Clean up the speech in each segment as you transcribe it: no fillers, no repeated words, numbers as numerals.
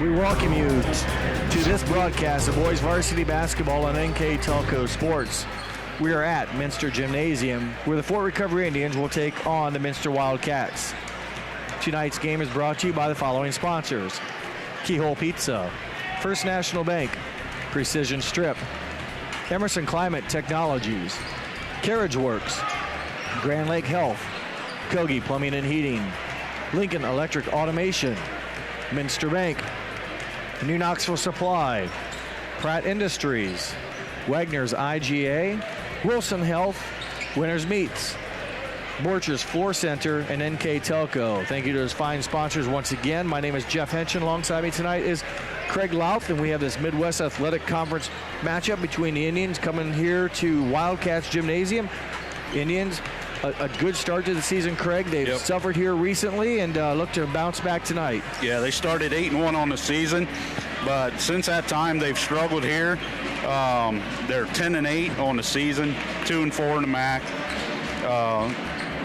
We welcome you to this broadcast of boys varsity basketball on NKTelco Sports. We are at Minster Gymnasium, where the Fort Recovery Indians will take on the Minster Wildcats. Tonight's game is brought to you by the following sponsors: Keyhole Pizza, First National Bank, Precision Strip, Emerson Climate Technologies, Carriage Works, Grand Lake Health, Kogi Plumbing and Heating, Lincoln Electric Automation, Minster Bank, New Knoxville Supply, Pratt Industries, Wagner's IGA, Wilson Health, Winners Meats, Borchers Floor Center, and NKTelco. Thank you to those fine sponsors once again. My name is Jeff Henschen. Alongside me tonight is Craig Louth, and we have this Midwest Athletic Conference matchup between the Indians coming here to Wildcats Gymnasium. Indians, a good start to the season, Craig. They've suffered here recently and look to bounce back tonight. Yeah, they started 8-1 on the season, but since that time they've struggled here. They're 10-8 on the season, 2-4 in the MAC.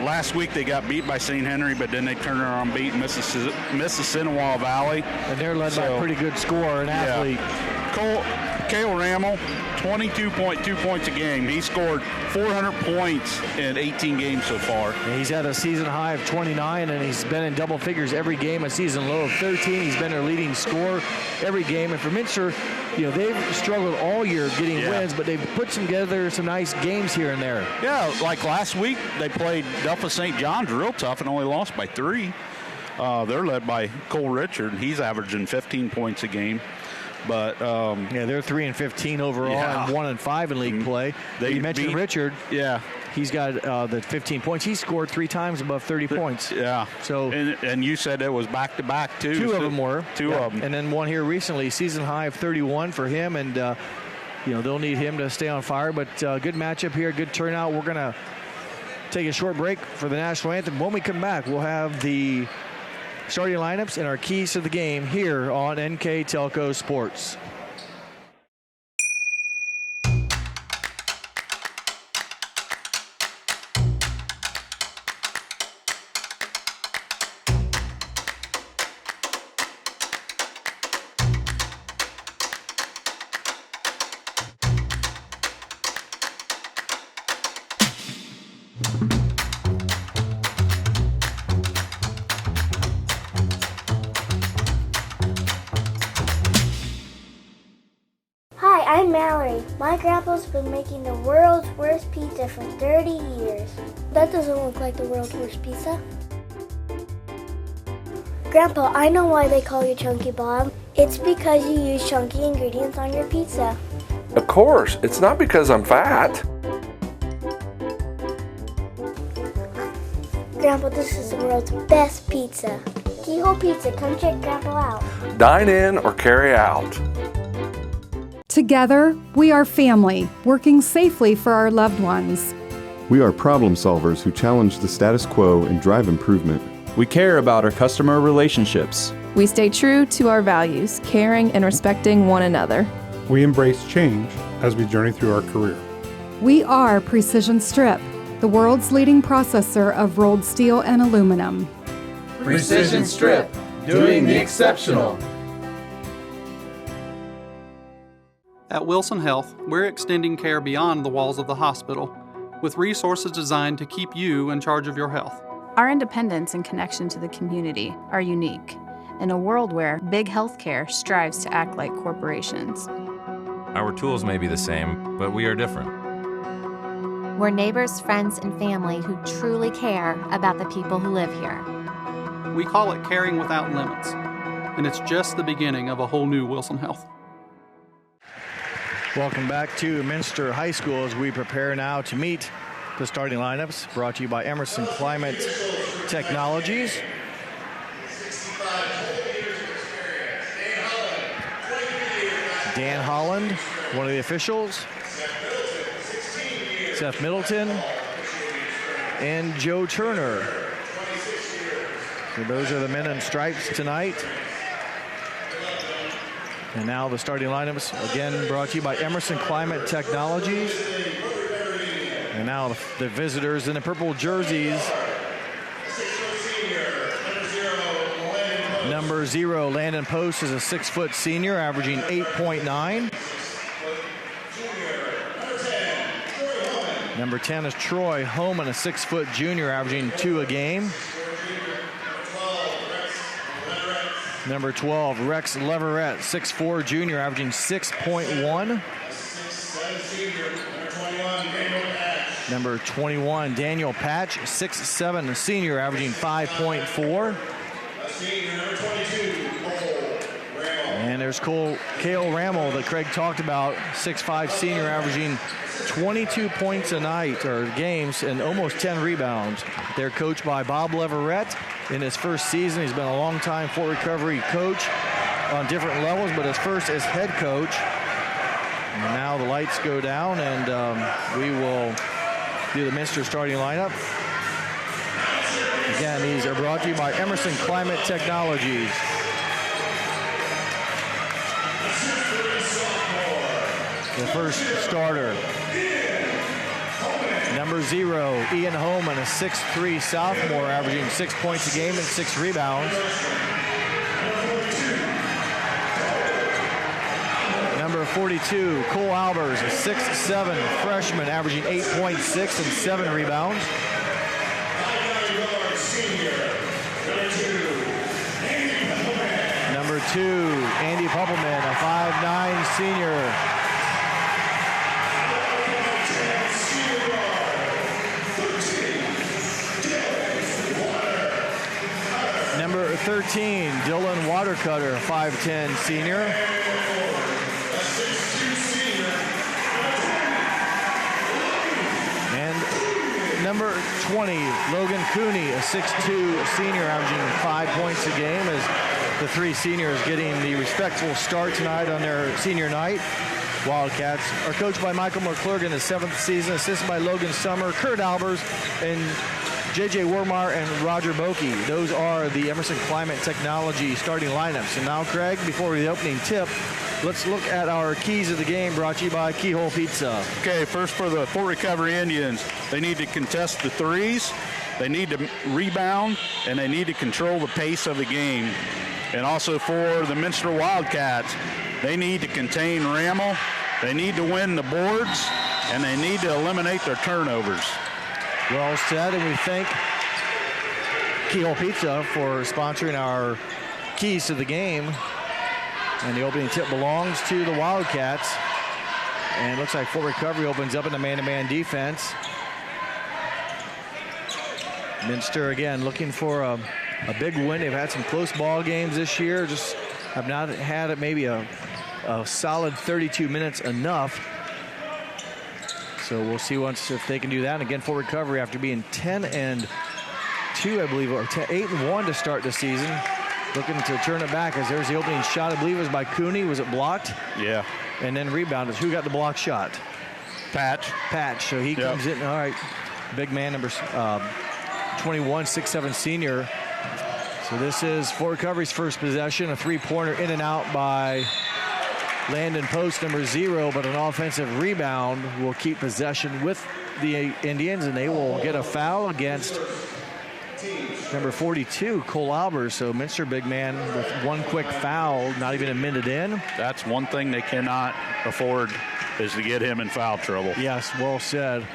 Last week they got beat by St. Henry, but then they turned around and beat Mississinawa Valley. And they're led by a pretty good scorer and athlete. Cale Rammel, 22.2 points a game. He scored 400 points in 18 games so far. And he's had a season high of 29, and he's been in double figures every game, a season low of 13. He's been their leading scorer every game. And for Minster, they've struggled all year getting wins, but they've put together some nice games here and there. Yeah, like last week, they played Delta St. John's real tough and only lost by 3. They're led by Cole Richard. He's averaging 15 points a game. But they're 3-15 overall and 1-5 in league play. You mentioned Richard. Yeah, he's got the 15 points. He scored 3 times above 30 points. Yeah. So and you said it was back to back too. 2 of them were. 2 of them. And then one here recently, season high of 31 for him. And they'll need him to stay on fire. But good matchup here, good turnout. We're gonna take a short break for the national anthem. When we come back, we'll have the starting lineups and our keys to the game here on NKTelco Sports. I'm Mallory. My grandpa's been making the world's worst pizza for 30 years. That doesn't look like the world's worst pizza. Grandpa, I know why they call you Chunky Bob. It's because you use chunky ingredients on your pizza. Of course, it's not because I'm fat. Grandpa, this is the world's best pizza. Keyhole Pizza, come check Grandpa out. Dine in or carry out. Together, we are family, working safely for our loved ones. We are problem solvers who challenge the status quo and drive improvement. We care about our customer relationships. We stay true to our values, caring and respecting one another. We embrace change as we journey through our career. We are Precision Strip, the world's leading processor of rolled steel and aluminum. Precision Strip, doing the exceptional. At Wilson Health, we're extending care beyond the walls of the hospital, with resources designed to keep you in charge of your health. Our independence and connection to the community are unique, in a world where big healthcare strives to act like corporations. Our tools may be the same, but we are different. We're neighbors, friends, and family who truly care about the people who live here. We call it caring without limits, and it's just the beginning of a whole new Wilson Health. Welcome back to Minster High School as we prepare now to meet the starting lineups, brought to you by Emerson Climate Technologies. Dan Holland, one of the officials. Seth Middleton and Joe Turner. So those are the men in stripes tonight. And now the starting lineups, again brought to you by Emerson Climate Technologies. And now the visitors in the purple jerseys. Number 0, Landon Post, is a 6-foot senior, averaging 8.9. Number 10 is Troy Homan, a 6-foot junior, averaging 2 a game. Number 12, Rex Leverett, 6'4", junior, averaging 6.1. Number 21, Daniel Patch, 6'7", senior, averaging 5.4. And there's Cale Rammel that Craig talked about, 6'5", senior, averaging 22 points a night, or games, and almost 10 rebounds. They're coached by Bob Leverett. In his first season, he's been a long-time Fort Recovery coach on different levels, but his first as head coach. And now the lights go down, and we will do the Minster starting lineup. Again, these are brought to you by Emerson Climate Technologies. The first starter, number 0, Ian Holman, a 6'3" sophomore, averaging 6 points a game and 6 rebounds. Number 42, Cole Albers, a 6'7" freshman, averaging 8.6 and 7 rebounds. Number 2, Andy Puppelman, a 5'9" senior. Number 13, Dylan Watercutter, 5'10" senior. And number 20, Logan Cooney, a 6'2" senior, averaging 5 points a game, as the 3 seniors getting the respectful start tonight on their senior night. Wildcats are coached by Michael McClurg in his 7th season, assisted by Logan Summer, Kurt Albers, and J.J. Wormar and Roger Boki. Those are the Emerson Climate Technology starting lineups. And now, Craig, before the opening tip, let's look at our keys of the game, brought to you by Keyhole Pizza. Okay, first for the Fort Recovery Indians, they need to contest the threes, they need to rebound, and they need to control the pace of the game. And also for the Minster Wildcats, they need to contain Rammel, they need to win the boards, and they need to eliminate their turnovers. Well said, and we thank Keyhole Pizza for sponsoring our keys to the game. And the opening tip belongs to the Wildcats. And it looks like Fort Recovery opens up in the man-to-man defense. Minster, again, looking for a big win. They've had some close ball games this year. Just have not had it maybe a solid 32 minutes enough. So we'll see if they can do that. And again, Fort Recovery, after being 10-2, I believe, or 8-1 to start the season, looking to turn it back, as there's the opening shot. I believe it was by Cooney. Was it blocked? Yeah. And then rebounded. Who got the block shot? Patch. So he comes in. All right. Big man, number 21, 6'7" senior. So this is Fort Recovery's first possession. A 3-pointer in and out by Landon Post, number 0, but an offensive rebound will keep possession with the Indians, and they will get a foul against number 42, Cole Albers. So Minster big man with one quick foul, not even a minute in. That's one thing they cannot afford, is to get him in foul trouble. Yes, well said.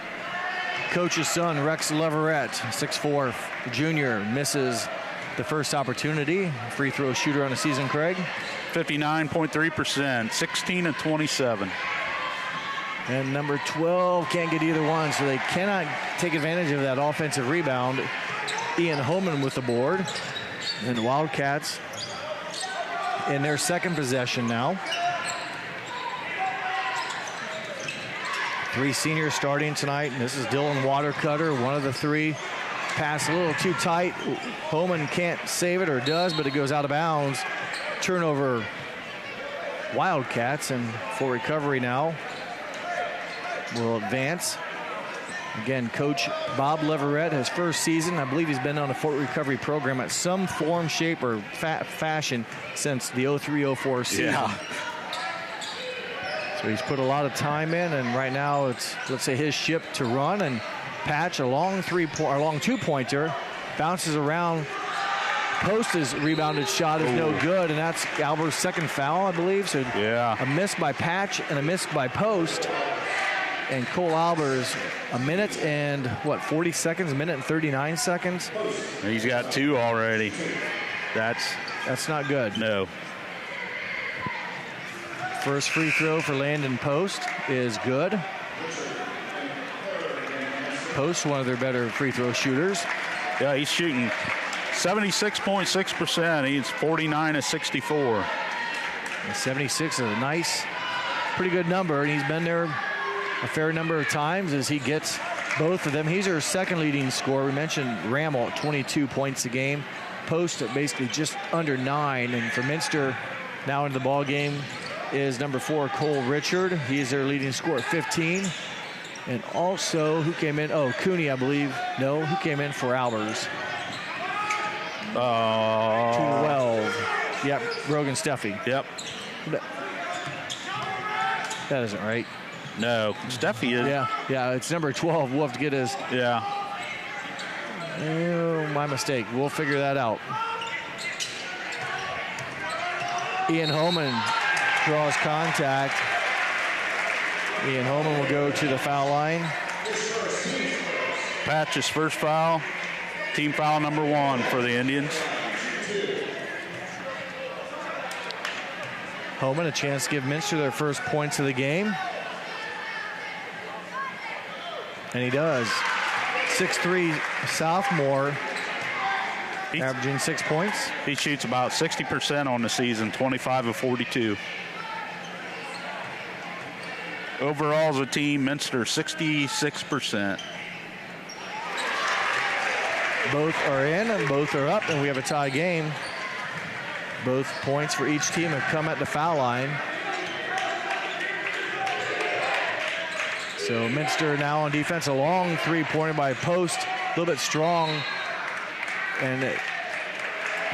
Coach's son, Rex Leverett, 6'4", junior, misses the first opportunity. Free throw shooter on the season, Craig. 59.3%, 16 and 27. And number 12 can't get either one, so they cannot take advantage of that offensive rebound. Ian Holman with the board. And the Wildcats in their second possession now. 3 seniors starting tonight, and this is Dylan Watercutter, one of the 3. Pass a little too tight. Holman can't save it, or does, but it goes out of bounds. Turnover, Wildcats, and Fort Recovery now will advance. Again, Coach Bob Leverett, his first season, I believe he's been on a Fort Recovery program at some form, shape, or fashion since the 03-04 season. Yeah. So he's put a lot of time in, and right now it's, let's say, his ship to run. And Patch, a long 2-pointer, bounces around Post's rebounded shot is no good, and that's Albert's second foul, I believe. So a miss by Patch and a miss by Post. And Cole Albers, a minute and 40 seconds, a minute and 39 seconds. He's got 2 already. That's not good. No. First free throw for Landon Post is good. Post, one of their better free throw shooters. Yeah, he's shooting 76.6%. He's 49 of 64. And 76 is a nice, pretty good number, and he's been there a fair number of times as he gets both of them. He's our second leading scorer. We mentioned Rammel at 22 points a game. Post at basically just under 9. And for Minster, now into the ball game, is number 4, Cole Richard. He is their leading scorer at 15. And also, who came in? Oh, Cooney, I believe. No, who came in for Albers? 12. Yep, Rogan Steffi. Yep. That isn't right. No, Steffi is. Yeah, it's number 12. We'll have to get his. Yeah. Oh, my mistake. We'll figure that out. Ian Holman draws contact. Ian Holman will go to the foul line. Patch's first foul. Team foul number 1 for the Indians. Holman a chance to give Minster their first points of the game. And he does. 6'3" sophomore, averaging 6 points. He shoots about 60% on the season, 25 of 42. Overall as a team, Minster 66%. Both are in and both are up, and we have a tie game. Both points for each team have come at the foul line. So Minster now on defense, a long three-pointer by Post, a little bit strong, and I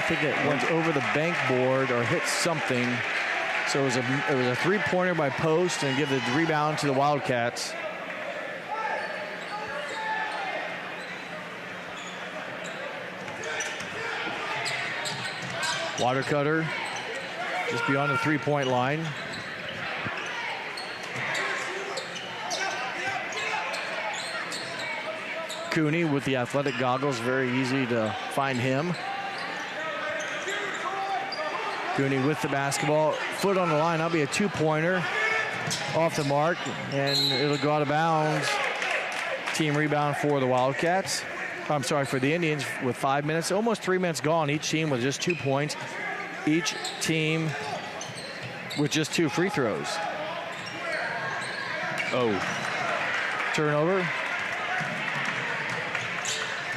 think it went over the bank board or hit something. So it was a three-pointer by Post and give the rebound to the Wildcats. Water cutter just beyond the three-point line. Cooney with the athletic goggles, very easy to find him. Cooney with the basketball, foot on the line. That'll be a two-pointer off the mark, and it'll go out of bounds. Team rebound for the Wildcats. I'm sorry, for the Indians with 5 minutes, almost 3 minutes gone. Each team with just 2 points. Each team with just 2 free throws. Oh. Turnover.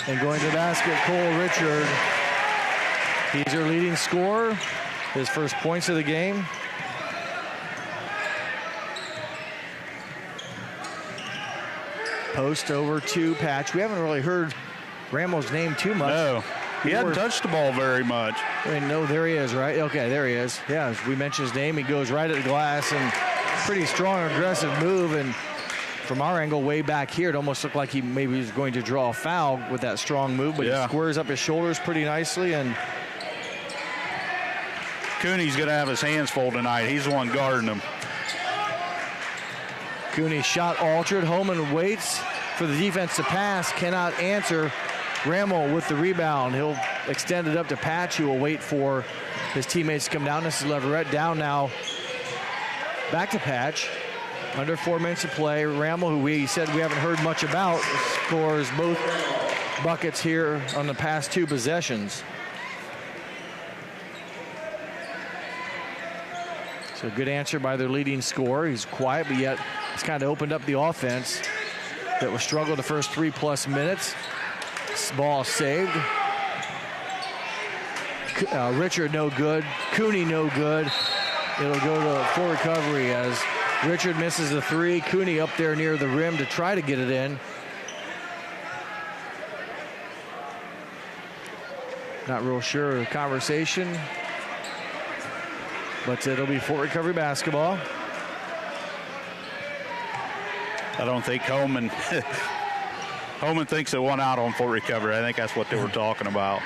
And going to the basket, Cole Richard. He's their leading scorer. His first points of the game. Post over to Patch. We haven't really heard Rammel's name too much. No, he hadn't touched the ball very much. I mean, no, there he is, right? Okay, there he is. Yeah, as we mentioned his name, he goes right at the glass, and pretty strong, aggressive move. And from our angle, way back here, it almost looked like he maybe was going to draw a foul with that strong move, but he squares up his shoulders pretty nicely. And Cooney's going to have his hands full tonight. He's the one guarding him. Cooney shot altered. Holman waits for the defense to pass, cannot answer. Rammel with the rebound. He'll extend it up to Patch, who will wait for his teammates to come down. This is Leverett down now. Back to Patch. Under 4 minutes to play. Rammel, who we said we haven't heard much about, scores both buckets here on the past 2 possessions. So good answer by their leading scorer. He's quiet, but yet it's kind of opened up the offense that was struggled the first 3+ minutes. This ball saved. Richard no good. Cooney no good. It'll go to full recovery as Richard misses the 3. Cooney up there near the rim to try to get it in. Not real sure of the conversation, but it'll be full recovery basketball. I don't think Holman Holman thinks they won out on full recovery. I think that's what they were talking about.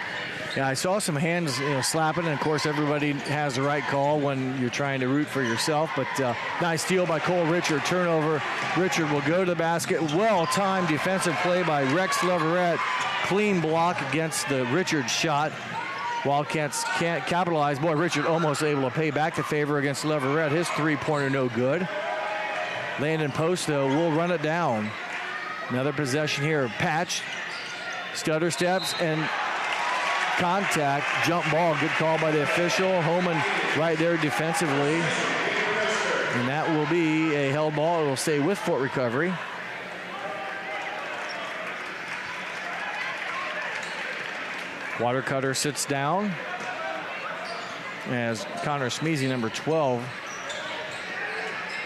Yeah, I saw some hands slapping, and of course everybody has the right call when you're trying to root for yourself, but nice steal by Cole Richard. Turnover. Richard will go to the basket. Well-timed defensive play by Rex Leverett. Clean block against the Richard shot. Wildcats can't capitalize. Boy, Richard almost able to pay back the favor against Leverett. His three-pointer no good. Landon Post, though, will run it down. Another possession here. Patch, stutter steps, and contact, jump ball. Good call by the official. Homan right there defensively. And that will be a held ball. It will stay with Fort Recovery. Watercutter sits down as Connor Smeezy, number 12,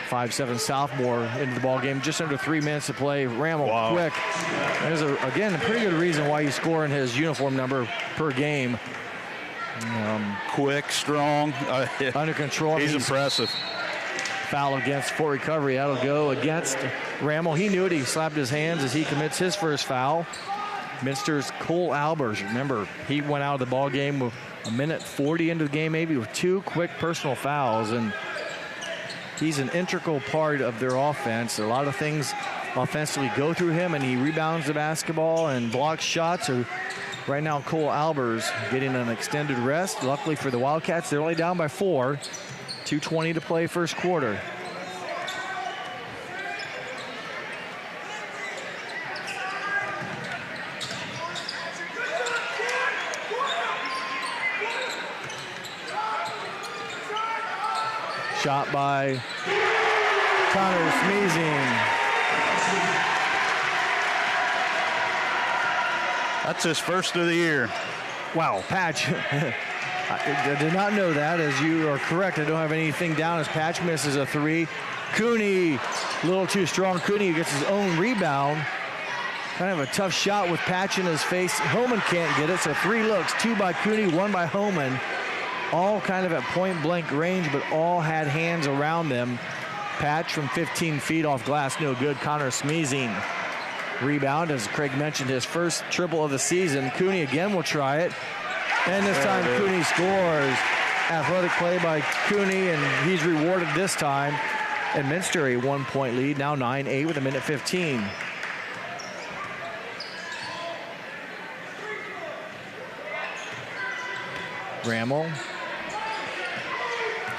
5'7" sophomore, into the ball game. Just under 3 minutes to play. Rammel quick. There's again a pretty good reason why he's scoring his uniform number per game. Quick, strong, under control. He's impressive. Foul against Fort Recovery. That'll go against Rammel. He knew it. He slapped his hands as he commits his first foul. Minster's Cole Albers. Remember, he went out of the ball game with a minute 40 into the game, maybe with 2 quick personal fouls, and he's an integral part of their offense. A lot of things offensively go through him, and he rebounds the basketball and blocks shots. So right now, Cole Albers getting an extended rest. Luckily for the Wildcats, they're only down by 4. 2:20 to play first quarter. Shot by Connor Smeezing. That's his first of the year. Wow, Patch. I did not know that. As you are correct, I don't have anything down as Patch misses a 3. Cooney, a little too strong. Cooney gets his own rebound. Kind of a tough shot with Patch in his face. Homan can't get it, so 3 looks. 2 by Cooney, 1 by Homan. All kind of at point-blank range, but all had hands around them. Patch from 15 feet off glass, no good. Connor Smeezing. Rebound, as Craig mentioned, his first triple of the season. Cooney again will try it. And this time Cooney scores. Athletic play by Cooney, and he's rewarded this time. And Minster a 1-point lead, now 9-8 with a minute 15. Rammel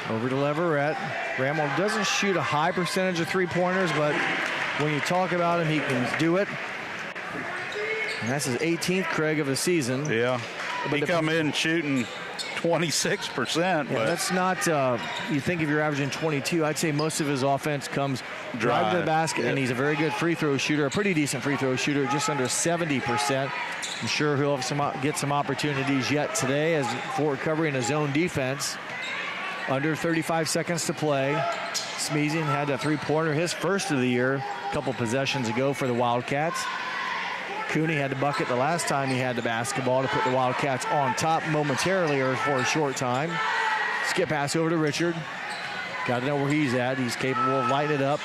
over to Leverett. Rammel doesn't shoot a high percentage of three-pointers, but when you talk about him, he can do it. And that's his 18th, Craig, of the season. Yeah. But he come in shooting 26%. Yeah, but that's not, you think if you're averaging 22, I'd say most of his offense comes drive to the basket, and he's a very good free throw shooter, a pretty decent free throw shooter, just under 70%. I'm sure he'll have get some opportunities yet today as Fort Recovery in his zone defense. Under 35 seconds to play. Smeezing had that three-pointer, his first of the year, a couple possessions ago for the Wildcats. Cooney had the bucket the last time he had the basketball to put the Wildcats on top momentarily or for a short time. Skip pass over to Richard. Got to know where he's at. He's capable of lighting it up.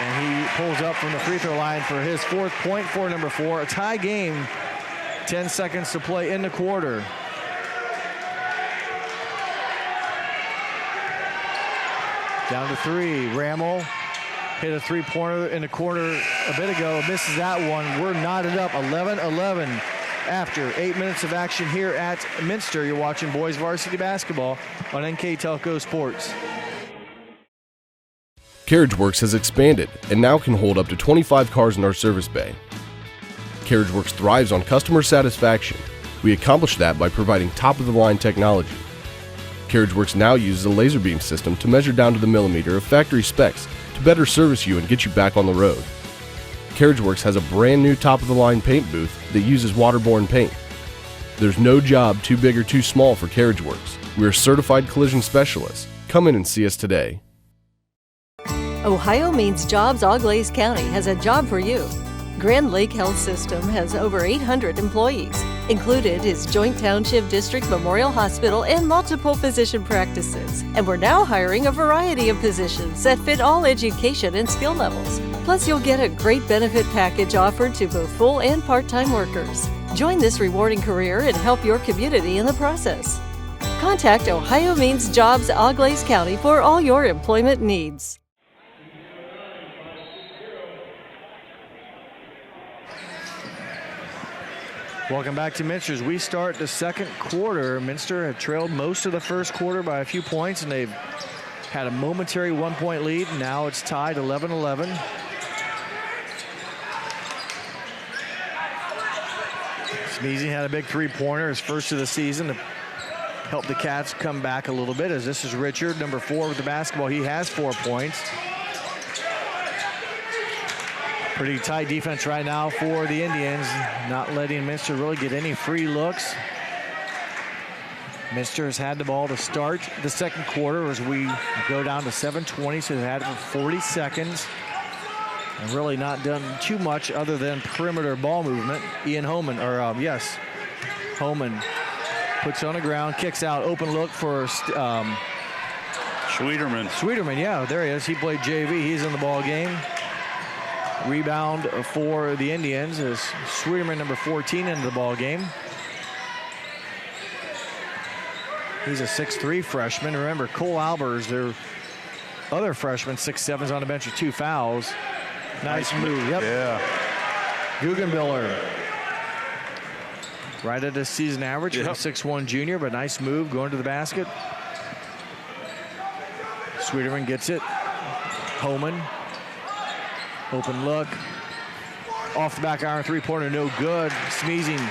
And he pulls up from the free throw line for his 4th point for number 4. A tie game. 10 seconds to play in the quarter. Down to 3. Rammel hit a three-pointer in the corner a bit ago. Misses that one. We're knotted up 11-11 after 8 minutes of action here at Minster. You're watching boys varsity basketball on NKTelco Sports. CarriageWorks has expanded and now can hold up to 25 cars in our service bay. CarriageWorks thrives on customer satisfaction. We accomplish that by providing top-of-the-line technology. CarriageWorks now uses a laser beam system to measure down to the millimeter of factory specs to better service you and get you back on the road. CarriageWorks has a brand new top-of-the-line paint booth that uses waterborne paint. There's no job too big or too small for CarriageWorks. We're certified collision specialists. Come in and see us today. Ohio Means Jobs Auglaize County has a job for you. Grand Lake Health System has over 800 employees. Included is Joint Township District Memorial Hospital and multiple physician practices. And we're now hiring a variety of positions that fit all education and skill levels. Plus, you'll get a great benefit package offered to both full and part-time workers. Join this rewarding career and help your community in the process. Contact Ohio Means Jobs Auglaize County for all your employment needs. Welcome back to Minster. As we start the second quarter, Minster had trailed most of the first quarter by a few points, and they've had a momentary 1-point lead. Now it's tied 11-11. Smeezy had a big three-pointer, his first of the season, to help the Cats come back a little bit, as this is Richard, number 4 with the basketball. He has 4 points. Pretty tight defense right now for the Indians, not letting Minster really get any free looks. Minster has had the ball to start the second quarter as we go down to 7:20, so they had it for 40 seconds. And really not done too much other than perimeter ball movement. Ian Homan, Homan puts on the ground, kicks out, open look for Schwederman. Schwederman, yeah, there he is. He played JV, he's in the ball game. Rebound for the Indians is Schwederman, number 14, into the ball game. He's a 6'3" freshman. Remember, Cole Albers, their other freshman, 6'7", is on the bench with 2 fouls. Nice move. Yep. Yeah. Guggenbiller. Right at his season average. Yep. 6'1" junior, but nice move going to the basket. Schwederman gets it. Homan. Open look. Off the back iron, three-pointer, no good. Smeezing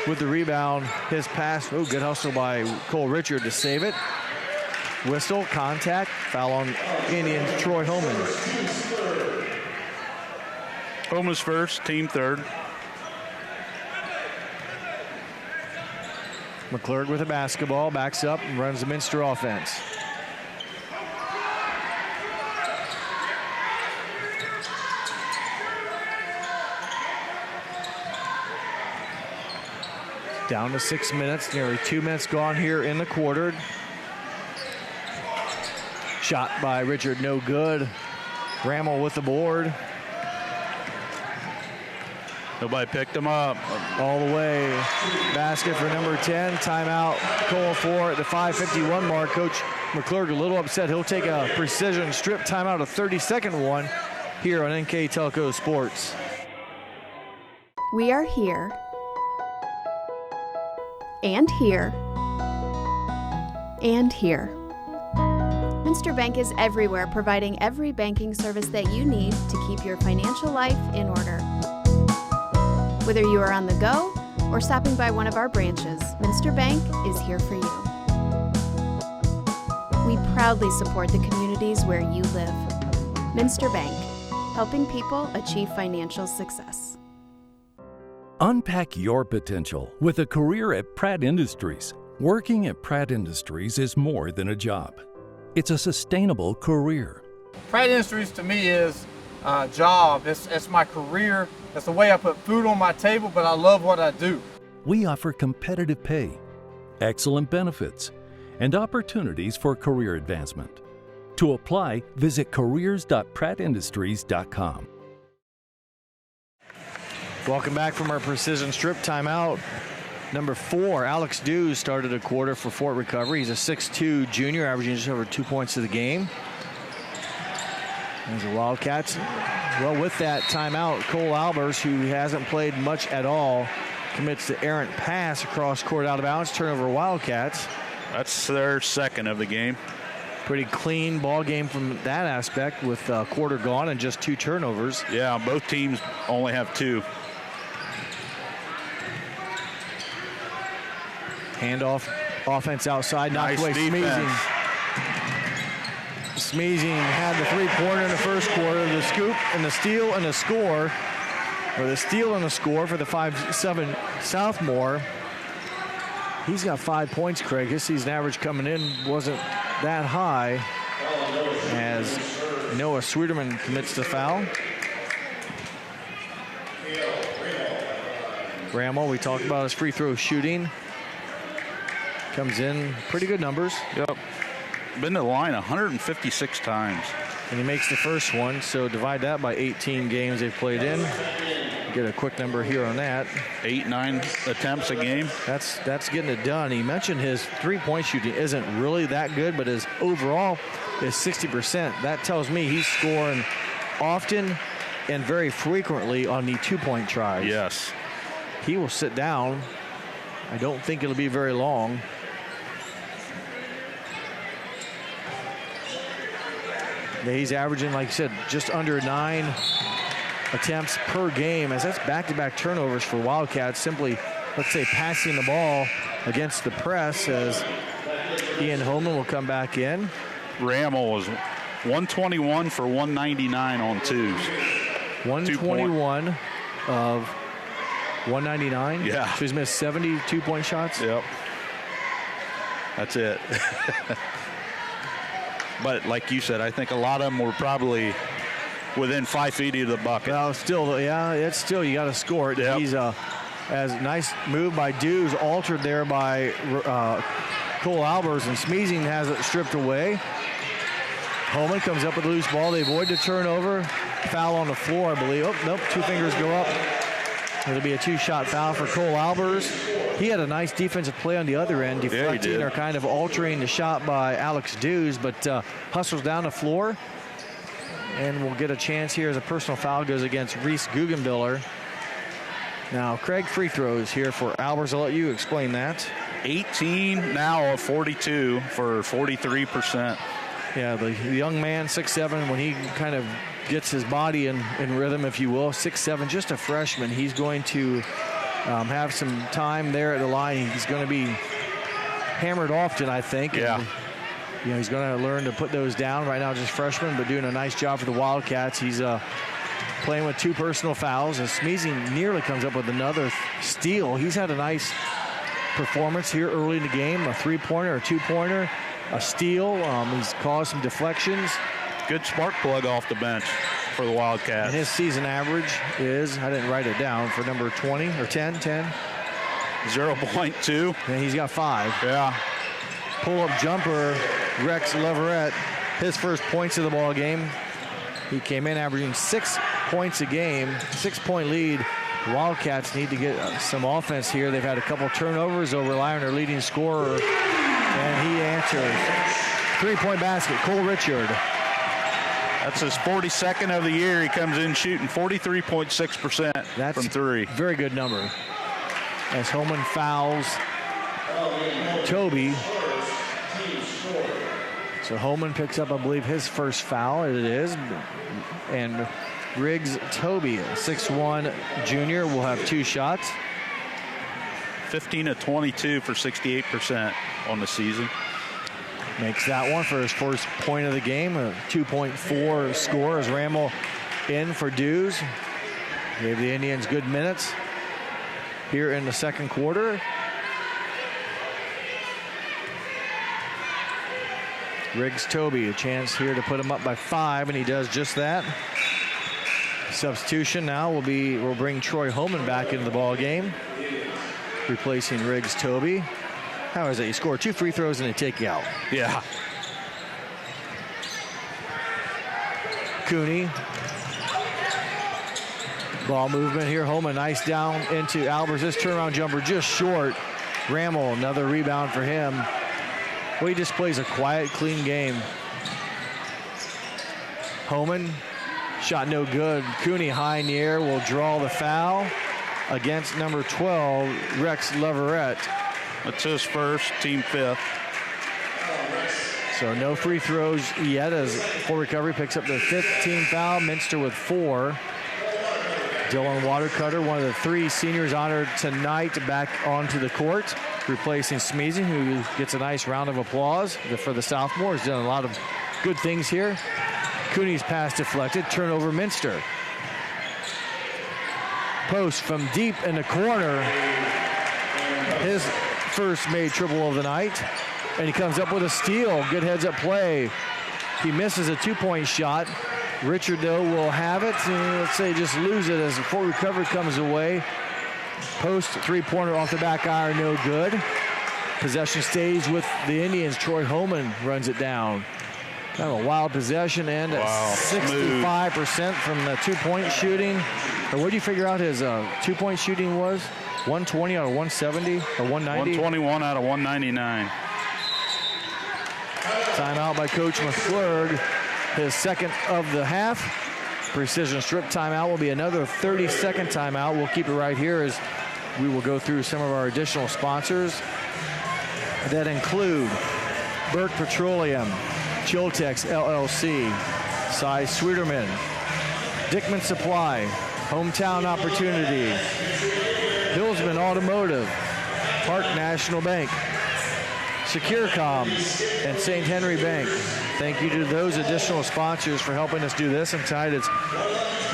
with the rebound. His pass, good hustle by Cole Richard to save it. Whistle, contact, foul on Indians, Troy Homan. Homan's first, team third. McClurg with a basketball, backs up and runs the Minster offense. Down to 6 minutes, nearly 2 minutes gone here in the quarter. Shot by Richard, no good. Rammel with the board. Nobody picked him up. All the way. Basket for number 10. Timeout. Cole for at the 5:51 mark. Coach McClurg a little upset. He'll take a precision strip timeout, a 30-second one, here on NKTelco Sports. We are here. And here. And here. Minster Bank is everywhere, providing every banking service that you need to keep your financial life in order. Whether you are on the go or stopping by one of our branches, Minster Bank is here for you. We proudly support the communities where you live. Minster Bank, helping people achieve financial success. Unpack your potential with a career at Pratt Industries. Working at Pratt Industries is more than a job. It's a sustainable career. Pratt Industries to me is a job. It's my career. It's the way I put food on my table, but I love what I do. We offer competitive pay, excellent benefits, and opportunities for career advancement. To apply, visit careers.prattindustries.com. Welcome back from our precision strip timeout. Number 4, Alex Dews started a quarter for Fort Recovery. He's a 6'2" junior, averaging just over 2 points to the game. There's the Wildcats. Well, with that timeout, Cole Albers, who hasn't played much at all, commits the errant pass across court out of bounds. Turnover Wildcats. That's their second of the game. Pretty clean ball game from that aspect with a quarter gone and just 2 turnovers. Yeah, both teams only have 2. Handoff, offense outside, knocked away. Smeezing. Smeezing had the three-pointer in the first quarter. The scoop and the steal and the score, or the steal and the score for the 5'7" sophomore. He's got 5 points, Craig. His season average coming in wasn't that high, as Noah Schwederman commits the foul. Rammel, we talked about his free throw shooting. Comes in pretty good numbers. Yep. Been to the line 156 times. And he makes the first one, so divide that by 18 games they've played in. Get a quick number here on that. 8-9 attempts a game. That's getting it done. He mentioned his three-point shooting isn't really that good, but his overall is 60%. That tells me he's scoring often and very frequently on the two-point tries. Yes. He will sit down. I don't think it'll be very long. He's averaging, like you said, just under 9 attempts per game, as that's back-to-back turnovers for Wildcats. Simply, let's say, passing the ball against the press, as Ian Holman will come back in. Rammel was 121 for 199 on twos. 121 of 199? Yeah. So he's missed 70 two-point shots? Yep. That's it. But like you said, I think a lot of them were probably within 5 feet of the bucket. Well, still, yeah, it's still, you got to score it. Yep. He's as nice move by Dews, altered there by Cole Albers, and Smeezing has it stripped away. Holman comes up with a loose ball. They avoid the turnover. Foul on the floor, I believe. Oh, nope, 2 fingers go up. It'll be a 2-shot foul for Cole Albers. He had a nice defensive play on the other end, deflecting or kind of altering the shot by Alex Dews, but hustles down the floor. And we'll get a chance here as a personal foul goes against Reese Guggenbiller. Now, Craig, free throws here for Albers. I'll let you explain that. 18 now of 42 for 43%. Yeah, the young man, 6'7", when he kind of gets his body in rhythm, if you will, 6'7", just a freshman, he's going to have some time there at the line. He's going to be hammered often, I think. Yeah. And, you know, he's going to learn to put those down. Right now, just freshman, but doing a nice job for the Wildcats. He's playing with 2 personal fouls, and Smeezing nearly comes up with another steal. He's had a nice performance here early in the game, a 3-pointer, a 2-pointer, a steal. He's caused some deflections. Good spark plug off the bench for the Wildcats. And his season average is, I didn't write it down, for number 20 or 10. 0.2. And he's got 5. Yeah. Pull-up jumper, Rex Leverett, his first points of the ball game. He came in averaging 6 points a game, 6-point lead. Wildcats need to get some offense here. They've had a couple turnovers. They'll rely on their leading scorer, and he answers. 3-point basket, Cole Richard. That's his 42nd of the year. He comes in shooting 43.6% from 3. Very good number. As Holman fouls Toby. So Holman picks up, I believe, his first foul. It is. And Riggs Toby, 6'1" junior, will have 2 shots. 15 of 22 for 68% on the season. Makes that one for his first point of the game, a 2.4 score as Rammel in for Dews. Gave the Indians good minutes here in the second quarter. Riggs Toby, a chance here to put him up by 5, and he does just that. Substitution now will bring Troy Holman back into the ball game, replacing Riggs Toby. How is it? You score 2 free throws and they take you out. Yeah. Cooney. Ball movement here. Holman nice down into Albers. This turnaround jumper just short. Rammel, another rebound for him. Well, he just plays a quiet, clean game. Holman, shot no good. Cooney high in the air will draw the foul against number 12, Rex Leverett. That's his first, team 5th. So no free throws yet as Full Recovery picks up their 5th team foul. Minster with 4. Dylan Watercutter, one of the 3 seniors honored tonight, back onto the court, replacing Smeezing, who gets a nice round of applause for the sophomore. He's done a lot of good things here. Cooney's pass deflected, turnover Minster. Post from deep in the corner. His first made triple of the night, and he comes up with a steal. Good heads-up play. He misses a 2-point shot. Richard, though, will have it. Let's say just lose it as the Full Recovery comes away. Post three-pointer off the back iron, no good. Possession stays with the Indians. Troy Homan runs it down. Kind of a wild possession, and 65% from the two-point shooting. Or what do you figure out his two-point shooting was? 120 out of 170 or 190? 121 out of 199. Timeout by Coach McClurg. His second of the half. Precision strip timeout will be another 30-second timeout. We'll keep it right here as we will go through some of our additional sponsors that include Burke Petroleum, Chiltex LLC, Cy Sweeterman, Dickman Supply, Hometown Opportunity, Hillsman Automotive, Park National Bank, SecureCom, and St. Henry Bank. Thank you to those additional sponsors for helping us do this. And tonight it's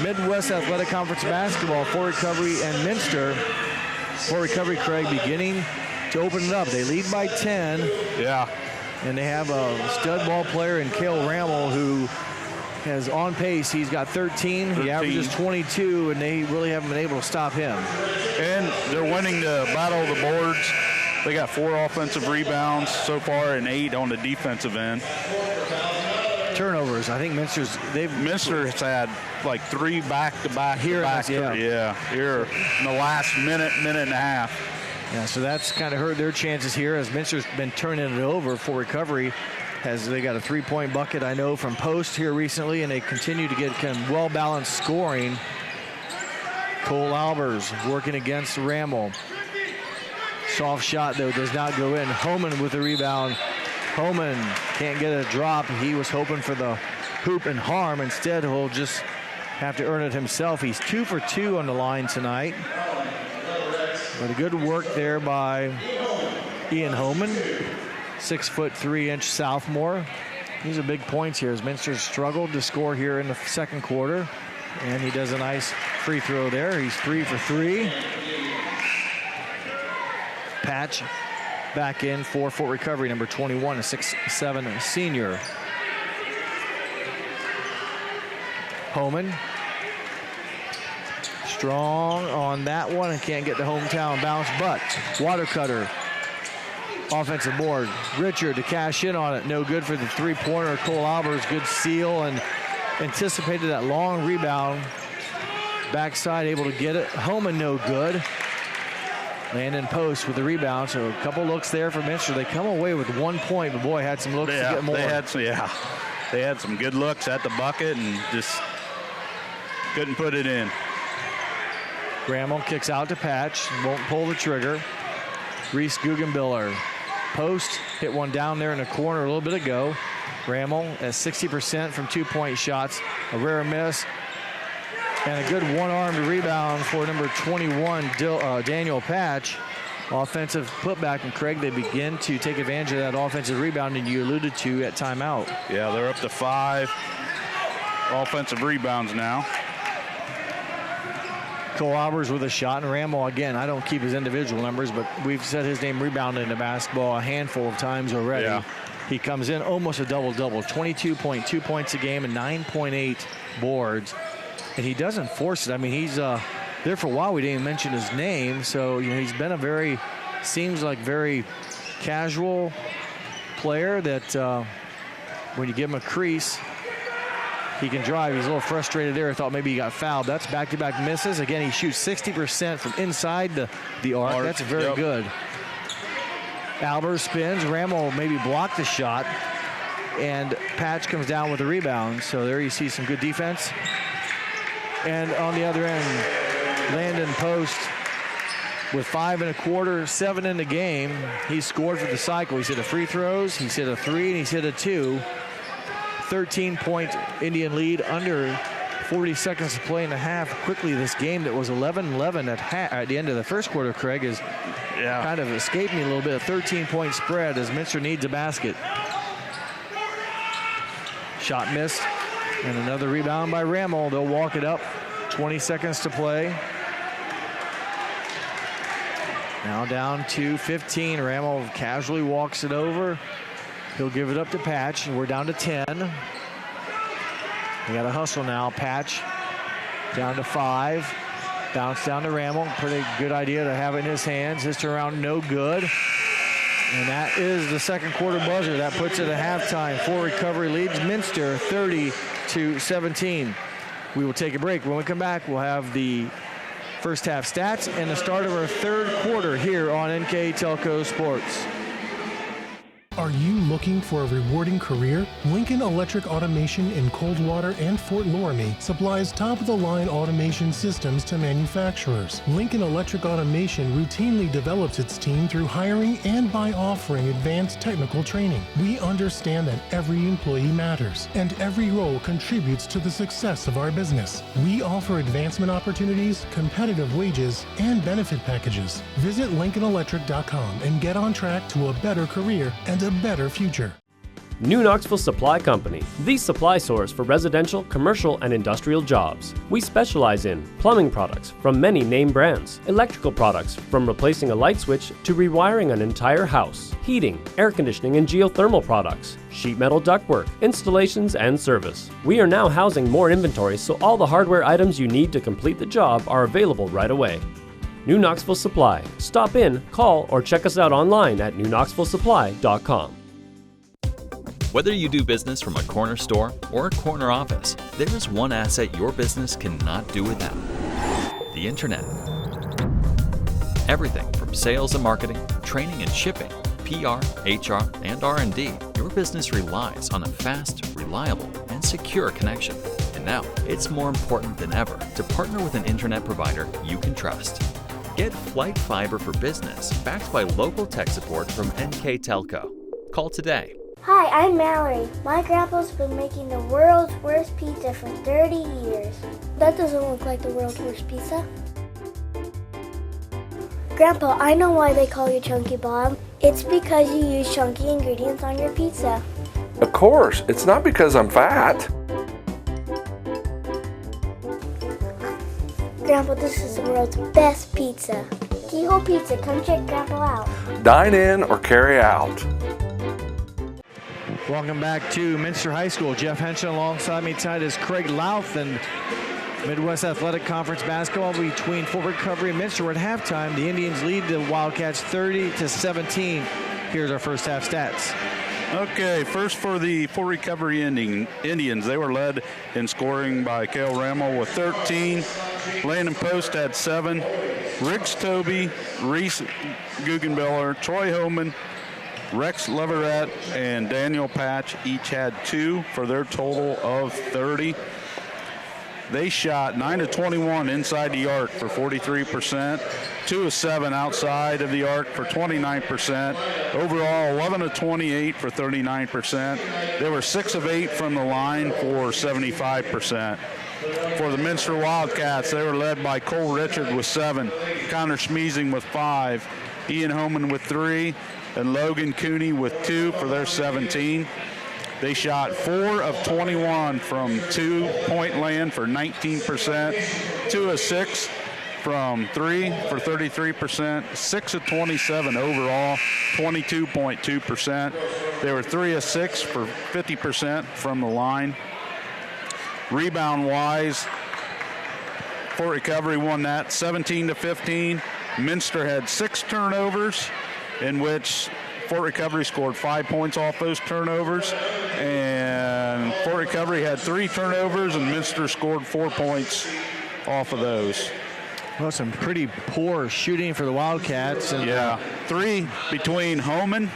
Midwest Athletic Conference basketball, Fort Recovery and Minster. Fort Recovery, Craig, beginning to open it up. They lead by 10. Yeah. And they have a stud ball player in Cale Rammel who has on pace. He's got 13. He averages 22, and they really haven't been able to stop him. And they're winning the battle of the boards. They got 4 offensive rebounds so far and 8 on the defensive end. Turnovers. I think Minster has had like 3 back-to-back. Here in the last minute and a half. Yeah, so that's kind of hurt their chances here as Minster's been turning it over for Recovery. They got a 3-point bucket, I know, from Post here recently, and they continue to get kind of well-balanced scoring. Cole Albers working against Rammel. Soft shot, though, does not go in. Homan with the rebound. Homan can't get a drop. He was hoping for the hoop and harm. Instead, he'll just have to earn it himself. He's 2 for 2 on the line tonight. But a good work there by Ian Homan, 6'3" sophomore. These are big points here as Minster's struggled to score here in the second quarter. And he does a nice free throw there. He's 3 for 3. Patch back in for Fort Recovery, number 21, a 6'7" senior. Homan. Strong on that one and can't get the hometown bounce, but Watercutter, offensive board. Richard to cash in on it, no good for the three-pointer. Cole Albers, good seal and anticipated that long rebound. Backside able to get it. Homan no good. Landon Post with the rebound, so a couple looks there for Minster. They come away with 1 point, but boy, had some looks to get more. They had some good looks at the bucket and just couldn't put it in. Grammel kicks out to Patch, won't pull the trigger. Reese Guggenbiller. Post hit one down there in the corner a little bit ago. Grammel at 60% from 2-point shots. A rare miss. And a good one-armed rebound for number 21, Daniel Patch. Offensive putback, and Craig, they begin to take advantage of that offensive rebound, and you alluded to at timeout. Yeah, they're up to 5 offensive rebounds now. Cole Albers with a shot, and Rammel, again, I don't keep his individual numbers, but we've said his name rebounded in the basketball a handful of times already. Yeah. He comes in almost a double-double, 22.2 points a game and 9.8 boards. And he doesn't force it. I mean, he's there for a while. We didn't even mention his name. So, he's been a seems like very casual player that when you give him a crease, he can drive. He's a little frustrated there. I thought maybe he got fouled. That's back-to-back misses. Again, he shoots 60% from inside the arc. That's very good. Albers spins. Rammel maybe blocked the shot. And Patch comes down with the rebound. So there you see some good defense. And on the other end, Landon Post with 5 1/4, 7 in the game. He scored for the cycle. He's hit a free throws, he's hit a 3, and he's hit a 2. 13-point Indian lead under 40 seconds to play in the half. Quickly, this game that was 11-11 at the end of the first quarter, Craig, is kind of escaped me a little bit. A 13-point spread as Minster needs a basket. Shot missed. And another rebound by Rammel. They'll walk it up. 20 seconds to play. Now down to 15. Rammel casually walks it over. He'll give it up to Patch. We're down to 10. We got a hustle now. Patch down to 5. Bounce down to Rammel. Pretty good idea to have it in his hands. His turnaround, no good. And that is the second quarter buzzer. That puts it at halftime. Fort Recovery leads Minster 30-17. We will take a break. When we come back, we'll have the first half stats and the start of our third quarter here on NKTelco Sports. Are you looking for a rewarding career? Lincoln Electric Automation in Coldwater and Fort Loramie supplies top-of-the-line automation systems to manufacturers. Lincoln Electric Automation routinely develops its team through hiring and by offering advanced technical training. We understand that every employee matters, and every role contributes to the success of our business. We offer advancement opportunities, competitive wages, and benefit packages. Visit LincolnElectric.com and get on track to a better career and a better future. New Knoxville Supply Company, the supply source for residential, commercial, and industrial jobs. We specialize in plumbing products from many name brands, electrical products from replacing a light switch to rewiring an entire house, heating, air conditioning, and geothermal products, sheet metal ductwork, installations, and service. We are now housing more inventory, so all the hardware items you need to complete the job are available right away. New Knoxville Supply. Stop in, call, or check us out online at newknoxvillesupply.com. Whether you do business from a corner store or a corner office, there is one asset your business cannot do without: the Internet. Everything from sales and marketing, training and shipping, PR, HR, and R&D, your business relies on a fast, reliable, and secure connection. And now, it's more important than ever to partner with an internet provider you can trust. Get Flight Fiber for Business, backed by local tech support from NKTelco. Call today. Hi, I'm Mallory. My grandpa's been making the world's worst pizza for 30 years. That doesn't look like the world's worst pizza. Grandpa, I know why they call you Chunky Bob. It's because you use chunky ingredients on your pizza. Of course, it's not because I'm fat. Grandpa, this is the world's best pizza. Keyhole Pizza, come check Grandpa out. Dine in or carry out. Welcome back to Minster High School. Jeff Henson alongside me tonight is Craig Louth, and Midwest Athletic Conference basketball between Fort Recovery and Minster. We're at halftime. The Indians lead the Wildcats 30-17. Here's our first half stats. Okay, first for the Fort Recovery Indians. They were led in scoring by Cale Rammel with 13. Landon Post had 7. Riggs Toby, Reese Guggenbiller, Troy Homan, Rex Leverett, and Daniel Patch each had 2 for their total of 30. They shot 9 of 21 inside the arc for 43%, 2 of 7 outside of the arc for 29%. Overall, 11 of 28 for 39%. They were 6 of 8 from the line for 75%. For the Minster Wildcats, they were led by Cole Richard with 7, Connor Schmeezing with 5, Ian Homan with 3, and Logan Cooney with 2 for their 17. They shot 4 of 21 from 2-point land for 19%, 2 of 6 from 3 for 33%, 6 of 27 overall, 22.2%. They were 3 of 6 for 50% from the line. Rebound-wise, Fort Recovery won that 17-15. Minster had 6 turnovers, in which Fort Recovery scored 5 points off those turnovers, and Fort Recovery had 3 turnovers, and Minster scored 4 points off of those. Well, some pretty poor shooting for the Wildcats. And, yeah, 3 between Homan,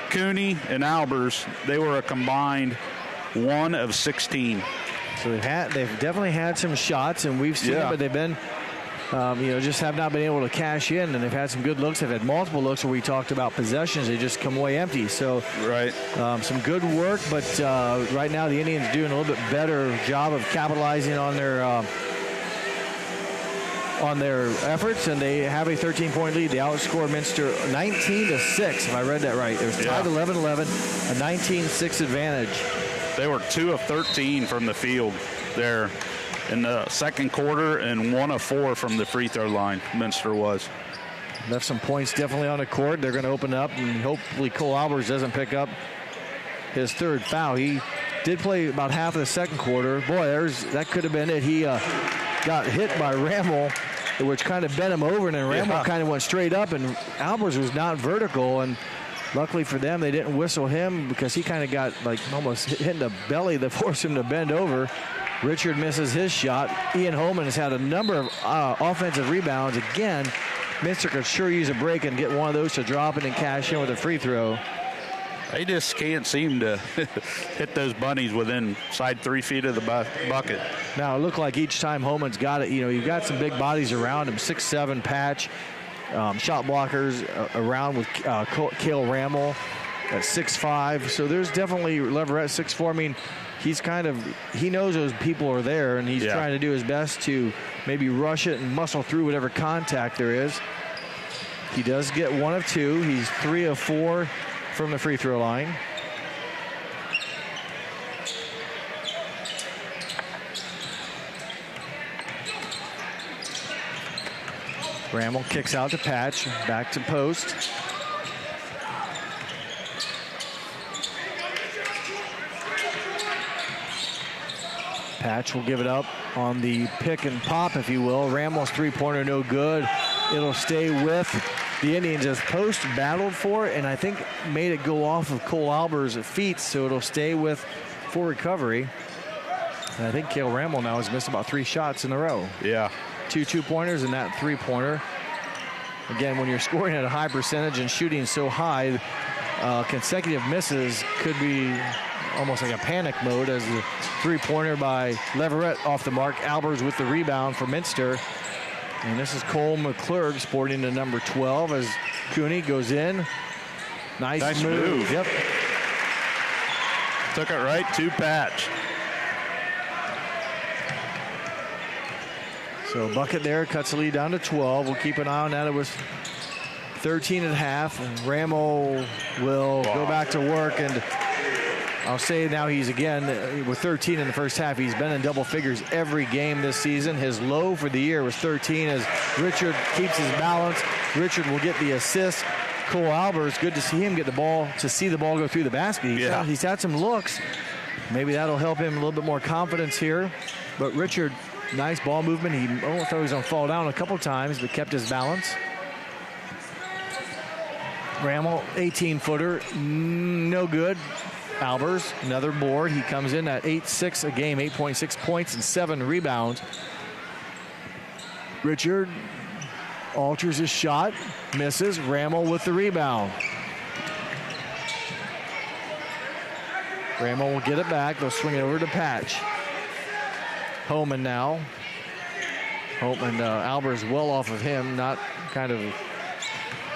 Cooney, and Albers. They were a combined 1 of 16. So they've definitely had some shots, and we've seen it, but they've been just have not been able to cash in, and they've had some good looks. They've had multiple looks where we talked about possessions. They just come away empty. So some good work, but right now the Indians doing a little bit better job of capitalizing on their efforts, and they have a 13-point lead. They outscored Minster 19-6, if I read that right. It was tied 11-11, a 19-6 advantage. They were 2 of 13 from the field there in the second quarter, and 1 of 4 from the free throw line, Minster was. Left some points definitely on the court. They're going to open up, and hopefully Cole Albers doesn't pick up his 3rd foul. He did play about half of the second quarter. Boy, that could have been it. He got hit by Rammel, which kind of bent him over, and then Rammel kind of went straight up, and Albers was not vertical, and luckily for them, they didn't whistle him because he kind of got like almost hit in the belly that forced him to bend over. Richard misses his shot. Ian Holman has had a number of offensive rebounds. Again, Minster could sure use a break and get one of those to drop it and cash in with a free throw. They just can't seem to hit those bunnies within side 3 feet of the bucket. Now, it looked like each time Holman's got it, you've got some big bodies around him, 6'7" Patch, shot blockers around with Cale Rammel at 6'5". So there's definitely Leverett 6'4". I mean, he knows those people are there, and he's trying to do his best to maybe rush it and muscle through whatever contact there is. He does get 1 of 2. He's 3 of 4 from the free throw line. Rammel kicks out to Patch, back to post. Patch will give it up on the pick and pop, if you will. Rammel's three-pointer no good. It'll stay with the Indians as Post battled for it, and I think made it go off of Cole Albers' feet, so it'll stay with full recovery. And I think Cale Rammel now has missed about 3 shots in a row. Yeah. 2 two-pointers and that three-pointer. Again, when you're scoring at a high percentage and shooting so high, consecutive misses could be almost like a panic mode, as the three-pointer by Leverett off the mark. Albers with the rebound for Minster. And this is Cole McClurg sporting the number 12 as Cooney goes in. Nice move. Yep. Took it right to Patch. So bucket there, cuts the lead down to 12. We'll keep an eye on that. It was 13 and a half, and Rammel will go back to work, and I'll say now he's again with 13 in the first half. He's been in double figures every game this season. His low for the year was 13 as Richard keeps his balance. Richard will get the assist. Cole Albers, good to see him get the ball, to see the ball go through the basket. He's had some looks. Maybe that'll help him a little bit more confidence here. But Richard, nice ball movement. He almost thought he was going to fall down a couple times, but kept his balance. Rammel, 18-footer, no good. Albers, another board. He comes in at 8-6 a game, 8.6 points and 7 rebounds. Richard alters his shot, misses. Rammel with the rebound. Rammel will get it back. They'll swing it over to Patch. Holman now. Holman, Albers well off of him, not kind of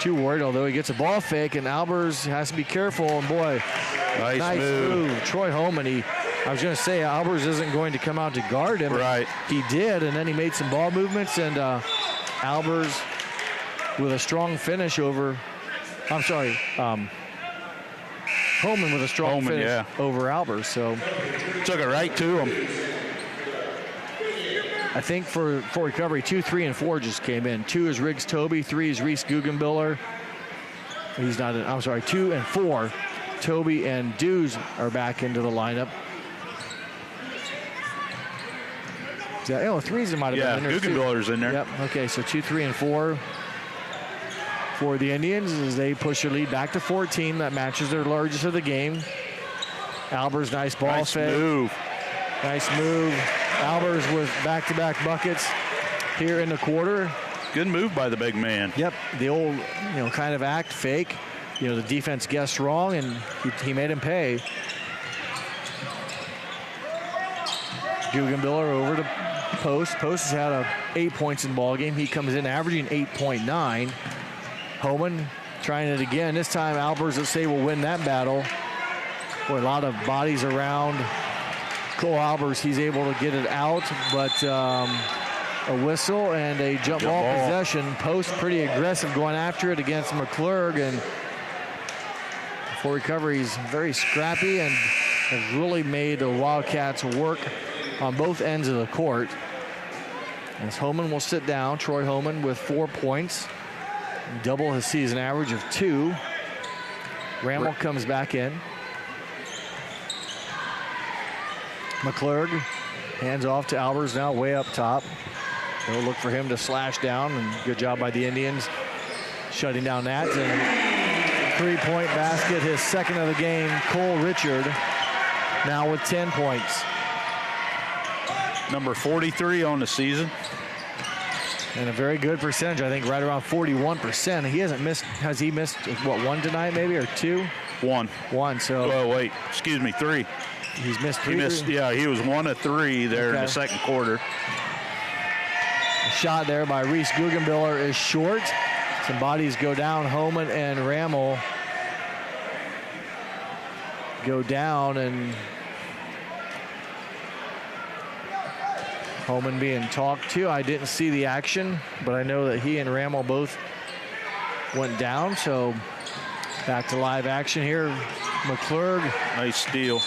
too worried, although he gets a ball fake, and Albers has to be careful, and boy, nice move. Troy Holman, I was going to say Albers isn't going to come out to guard him. Right. He did, and then he made some ball movements, and Albers with a strong finish over, Holman with a strong finish over Albers. So took it right to him. I think for recovery, 2, 3, and 4 just came in. 2 is Riggs Toby, 3 is Reese Guggenbiller. He's not in, 2 and 4. Toby and Dews are back into the lineup. Threes might have been in there. Guggenbiller's in there. Yep. Okay, so 2, 3, and 4 for the Indians as they push their lead back to 14. That matches their largest of the game. Albers, nice ball fake. Nice move. Albers with back-to-back buckets here in the quarter. Good move by the big man. Yep, the old, kind of act fake. The defense guessed wrong, and he made him pay. Guggenbiller over to Post. Post has had 8 points in the ball game. He comes in averaging 8.9. Holman trying it again. This time Albers, let's say, will win that battle. Boy, a lot of bodies around Cole Albers. He's able to get it out, but a whistle and a jump ball possession. Post pretty aggressive going after it against McClurg, and for recovery, he's very scrappy and has really made the Wildcats work on both ends of the court. As Holman will sit down, Troy Holman with 4 points, double his season average of 2. Rammel comes back in. McClurg hands off to Albers now way up top. They'll look for him to slash down, and good job by the Indians shutting down that. And three-point basket, his second of the game, Cole Richard, now with 10 points. Number 43 on the season. And a very good percentage, I think, right around 41%. He hasn't missed, has he missed, what, one tonight maybe, or two? One. So. Oh, wait, excuse me, three. He's missed three? He was 1 of 3 there in the second quarter. A shot there by Reese Guggenbiller is short. Some bodies go down. Homan and Rammel go down, and Homan being talked to. I didn't see the action, but I know that he and Rammel both went down. So back to live action here. McClurg. Nice steal.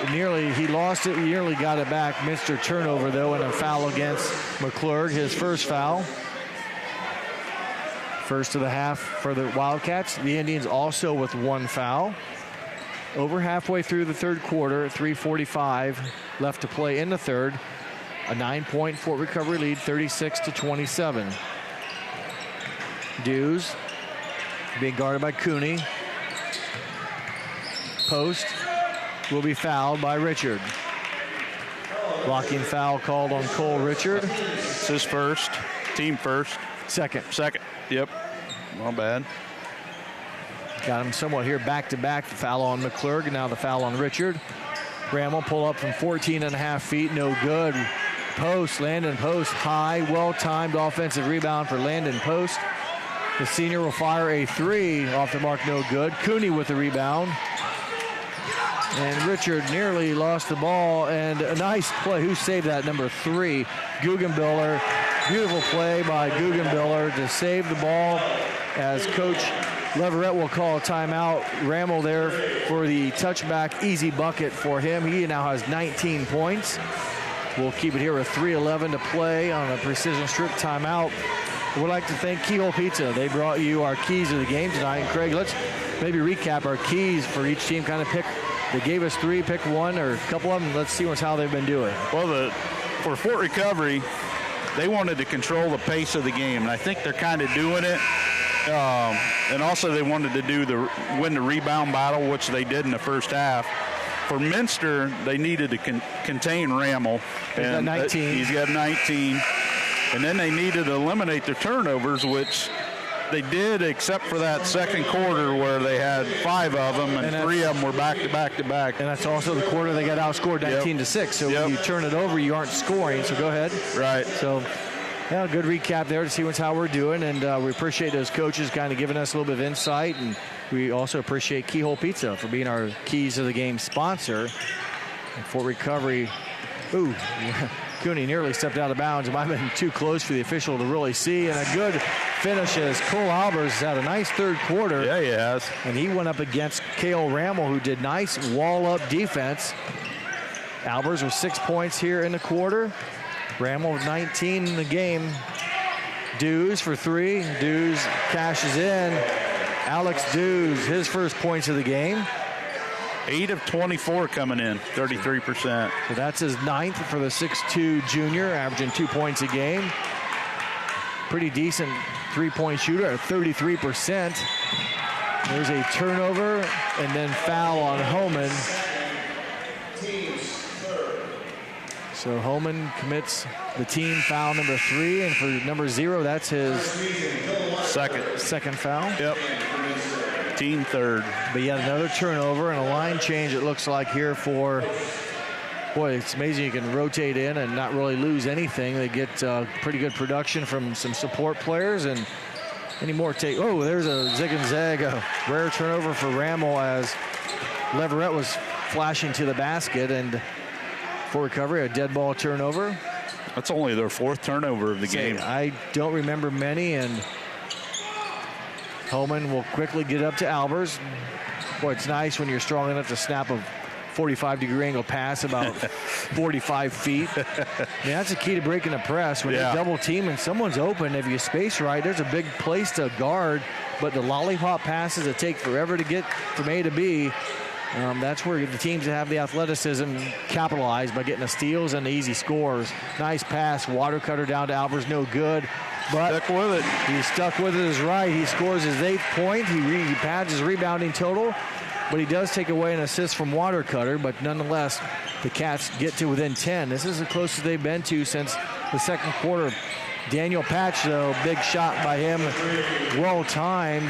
He lost it, nearly got it back. Minster turnover, though, and a foul against McClurg, his first foul. First of the half for the Wildcats. The Indians also with one foul. Over halfway through the third quarter, 3:45 left to play in the third. A 9-point Fort Recovery lead, 36-27. Dews being guarded by Cooney. Post will be fouled by Richard. Blocking foul called on Cole Richard. It's his first, team first. Second, yep, not bad. Got him somewhat here back-to-back. The foul on McClurg, and now the foul on Richard. Rammel pull up from 14.5 feet, no good. Post, Landon Post, high, well-timed offensive rebound for Landon Post. The senior will fire a three off the mark, no good. Cooney with the rebound. And Richard nearly lost the ball, and a nice play. Who saved that? Number 3, Guggenbiller. Beautiful play by Guggenbiller to save the ball as Coach Leverett will call a timeout. Rammel there for the touchback, easy bucket for him. He now has 19 points. We'll keep it here with 3:11 to play on a precision strip timeout. We'd like to thank Keyhole Pizza. They brought you our keys of the game tonight. And Craig, let's maybe recap our keys for each team. Kind of pick. They gave us 3, pick one or a couple of them. Let's see how they've been doing. Well, for Fort Recovery, they wanted to control the pace of the game, and I think they're kind of doing it. And also they wanted to win the rebound battle, which they did in the first half. For Minster, they needed to contain Rammel. He's got 19. He's got 19. And then they needed to eliminate their turnovers, which they did, except for that second quarter where they had 5 of them, and 3 of them were back-to-back-to-back. And that's also the quarter they got outscored 19-6. So when you turn it over, you aren't scoring. So go ahead. Right. So, yeah, good recap there to see how we're doing. And we appreciate those coaches kind of giving us a little bit of insight. And we also appreciate Keyhole Pizza for being our Keys of the Game sponsor. And Fort Recovery, Cooney nearly stepped out of bounds. It might have been too close for the official to really see. And a good finish as Cole Albers has had a nice third quarter. Yeah, he has. And he went up against Cale Rammel, who did nice wall-up defense. Albers with 6 points here in the quarter. Rammel with 19 in the game. Dews for 3. Dews cashes in. Alex Dews, his first points of the game. 8 of 24 coming in, 33%. So that's his 9th for the 6'2 junior, averaging 2 points a game. Pretty decent three-point shooter at 33%. There's a turnover and then foul on Homan. So Homan commits the team foul number 3, and for number 0, that's his second foul. Yep. Team third. But yet another turnover and a line change, it looks like, here for, boy, it's amazing you can rotate in and not really lose anything. They get pretty good production from some support players, and any more take. Oh, there's a zig and zag, a rare turnover for Rammel as Leverett was flashing to the basket, and for Recovery, a dead ball turnover. That's only their 4th turnover of the game. I don't remember many, and Homan will quickly get up to Albers. Boy, it's nice when you're strong enough to snap a 45-degree angle pass about 45 feet. I mean, that's the key to breaking the press. When you double team and someone's open, if you space right, there's a big place to guard, but the lollipop passes that take forever to get from A to B, That's where the teams that have the athleticism capitalize by getting the steals and the easy scores. Nice pass, water cutter down to Albers, no good. But stuck with it. He's stuck with it is right. He scores his 8th point. He pads his rebounding total, but he does take away an assist from water cutter. But nonetheless, the Cats get to within 10. This is the closest they've been to since the second quarter. Daniel Patch, though, big shot by him, well timed.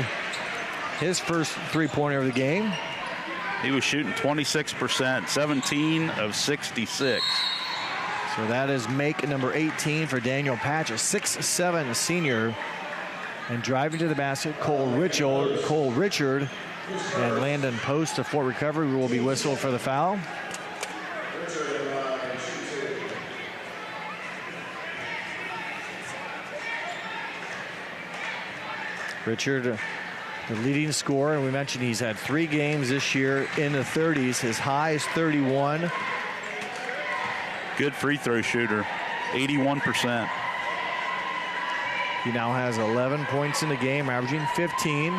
His first three-pointer of the game. He was shooting 26%, 17 of 66. So that is make number 18 for Daniel Patch, a 6'7" senior. And driving to the basket, Cole Richard, and Landon Post, a Fort recovery, will be whistled for the foul. Richard, the leading scorer, and we mentioned he's had 3 games this year in the 30s. His high is 31. Good free throw shooter, 81%. He now has 11 points in the game, averaging 15.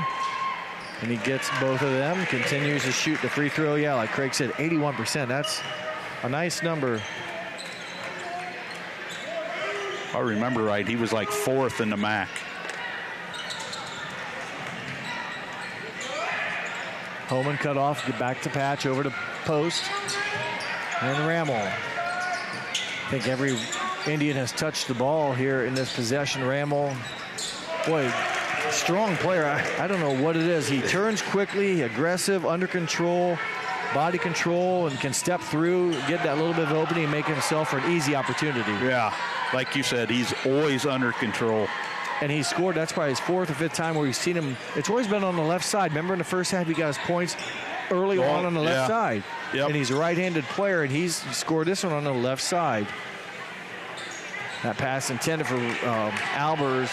And he gets both of them, continues to shoot the free throw. Yeah, like Craig said, 81%. That's a nice number. If I remember right, he was like 4th in the MAC. Holman cut off, get back to Patch, over to Post. And Rammel. I think every Indian has touched the ball here in this possession. Rammel, boy, strong player. I don't know what it is. He turns quickly, aggressive, under control, body control, and can step through, get that little bit of opening, and make himself for an easy opportunity. Yeah, like you said, he's always under control. And he scored, that's probably his 4th or 5th time where we've seen him. It's always been on the left side. Remember in the first half, he got his points early on the left side. Yep. And he's a right-handed player, and he's scored this one on the left side. That pass intended for Albers,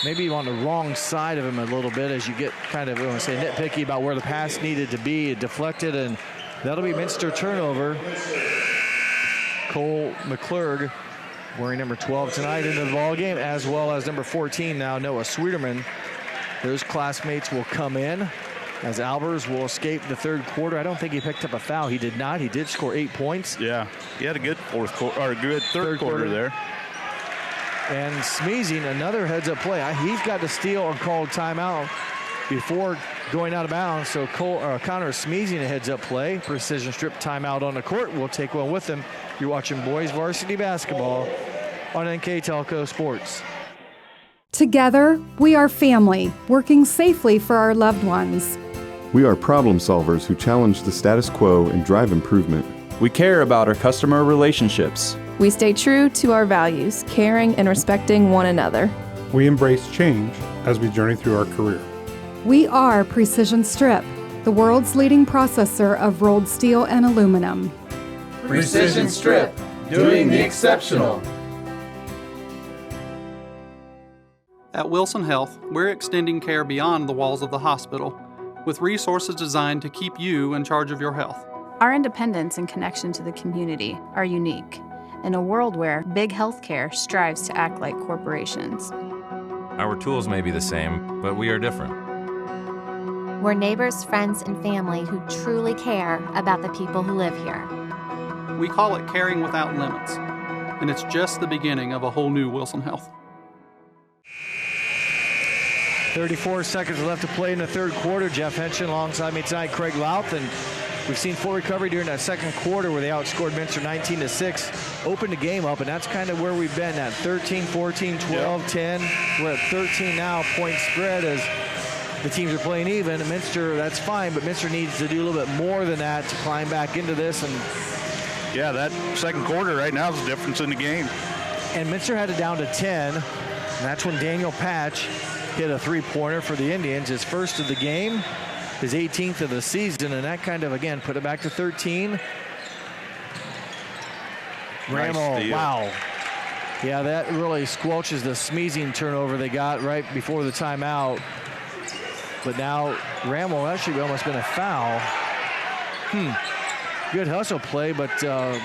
maybe on the wrong side of him a little bit as you get kind of, I want to say, nitpicky about where the pass needed to be. It deflected, and that'll be Minster turnover. Cole McClurg wearing number 12 tonight into the ball game, as well as number 14 now, Noah Sweeterman. Those classmates will come in as Albers will escape the third quarter. I don't think he picked up a foul. He did not. He did score 8 points. Yeah, he had a good good third quarter there. And Smeezing, another heads-up play. He's got to steal or call timeout before going out of bounds. So Connor Smeezing, a heads-up play. Precision strip timeout on the court. We'll take one with him. You're watching boys varsity basketball on NKTelco Sports. Together, we are family, working safely for our loved ones. We are problem solvers who challenge the status quo and drive improvement. We care about our customer relationships. We stay true to our values, caring and respecting one another. We embrace change as we journey through our career. We are Precision Strip, the world's leading processor of rolled steel and aluminum. Precision Strip, doing the exceptional. At Wilson Health, we're extending care beyond the walls of the hospital with resources designed to keep you in charge of your health. Our independence and connection to the community are unique in a world where big healthcare strives to act like corporations. Our tools may be the same, but we are different. We're neighbors, friends, and family who truly care about the people who live here. We call it caring without limits, and it's just the beginning of a whole new Wilson Health. 34 seconds left to play in the third quarter. Jeff Henshin alongside me tonight, Craig Louth, and we've seen full recovery during that second quarter where they outscored Minster 19-6, opened the game up, and that's kind of where we've been at 13, 14, 12, 10. We're at 13 now, point spread as the teams are playing even. Minster, that's fine, but Minster needs to do a little bit more than that to climb back into this. And yeah, that second quarter right now is the difference in the game. And Minster had it down to 10, and that's when Daniel Patch hit a three-pointer for the Indians, his first of the game, his 18th of the season, and that kind of, again, put it back to 13. Rammel, wow. Yeah, that really squelches the Smeezing turnover they got right before the timeout. But now Rammel actually almost been a foul. Good hustle play, but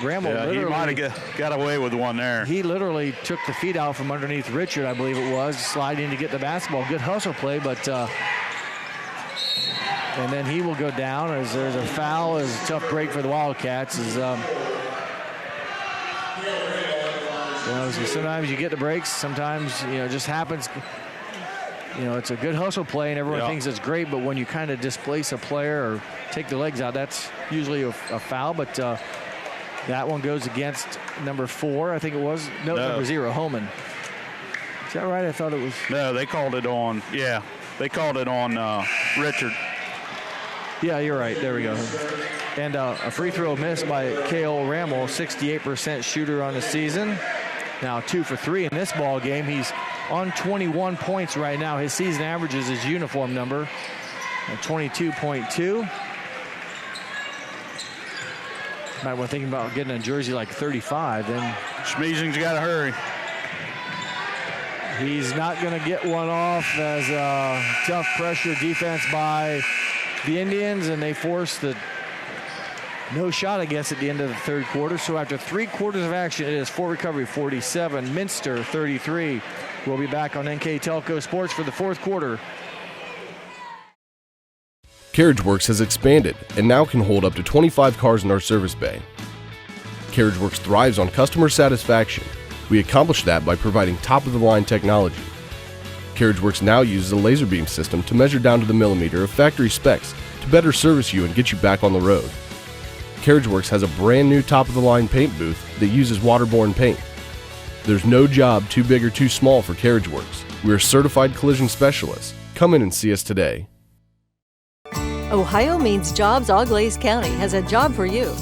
Rammel literally... he might have got away with one there. He literally took the feet out from underneath Richard, I believe it was, sliding to get the basketball. Good hustle play, but And then he will go down as there's a foul. It's a tough break for the Wildcats. So sometimes you get the breaks. Sometimes, it just happens. It's a good hustle play, and everyone thinks it's great. But when you kind of displace a player or take the legs out, that's usually a foul. But that one goes against number 4, I think it was. No, number 0, Homan. Is that right? I thought it was. No, they called it on. Yeah, they called it on Richard. Yeah, you're right. There we go. And a free throw missed by Cale Rammel, 68% shooter on the season. Now 2 for 3 in this ball game. He's on 21 points right now. His season average is his uniform number, 22.2. Might want to think about getting a jersey like 35. Then Schmiesing's got to hurry. He's not going to get one off as a tough pressure defense by the Indians, and they force the no shot, I guess, at the end of the third quarter. So after 3 quarters of action, it is Fort Recovery 47, Minster 33. We'll be back on NKTelco Sports for the fourth quarter. CarriageWorks has expanded and now can hold up to 25 cars in our service bay. CarriageWorks thrives on customer satisfaction. We accomplish that by providing top-of-the-line technology. CarriageWorks now uses a laser beam system to measure down to the millimeter of factory specs to better service you and get you back on the road. CarriageWorks has a brand new top-of-the-line paint booth that uses waterborne paint. There's no job too big or too small for CarriageWorks. We're certified collision specialists. Come in and see us today. Ohio Means Jobs Auglaize County has a job for you.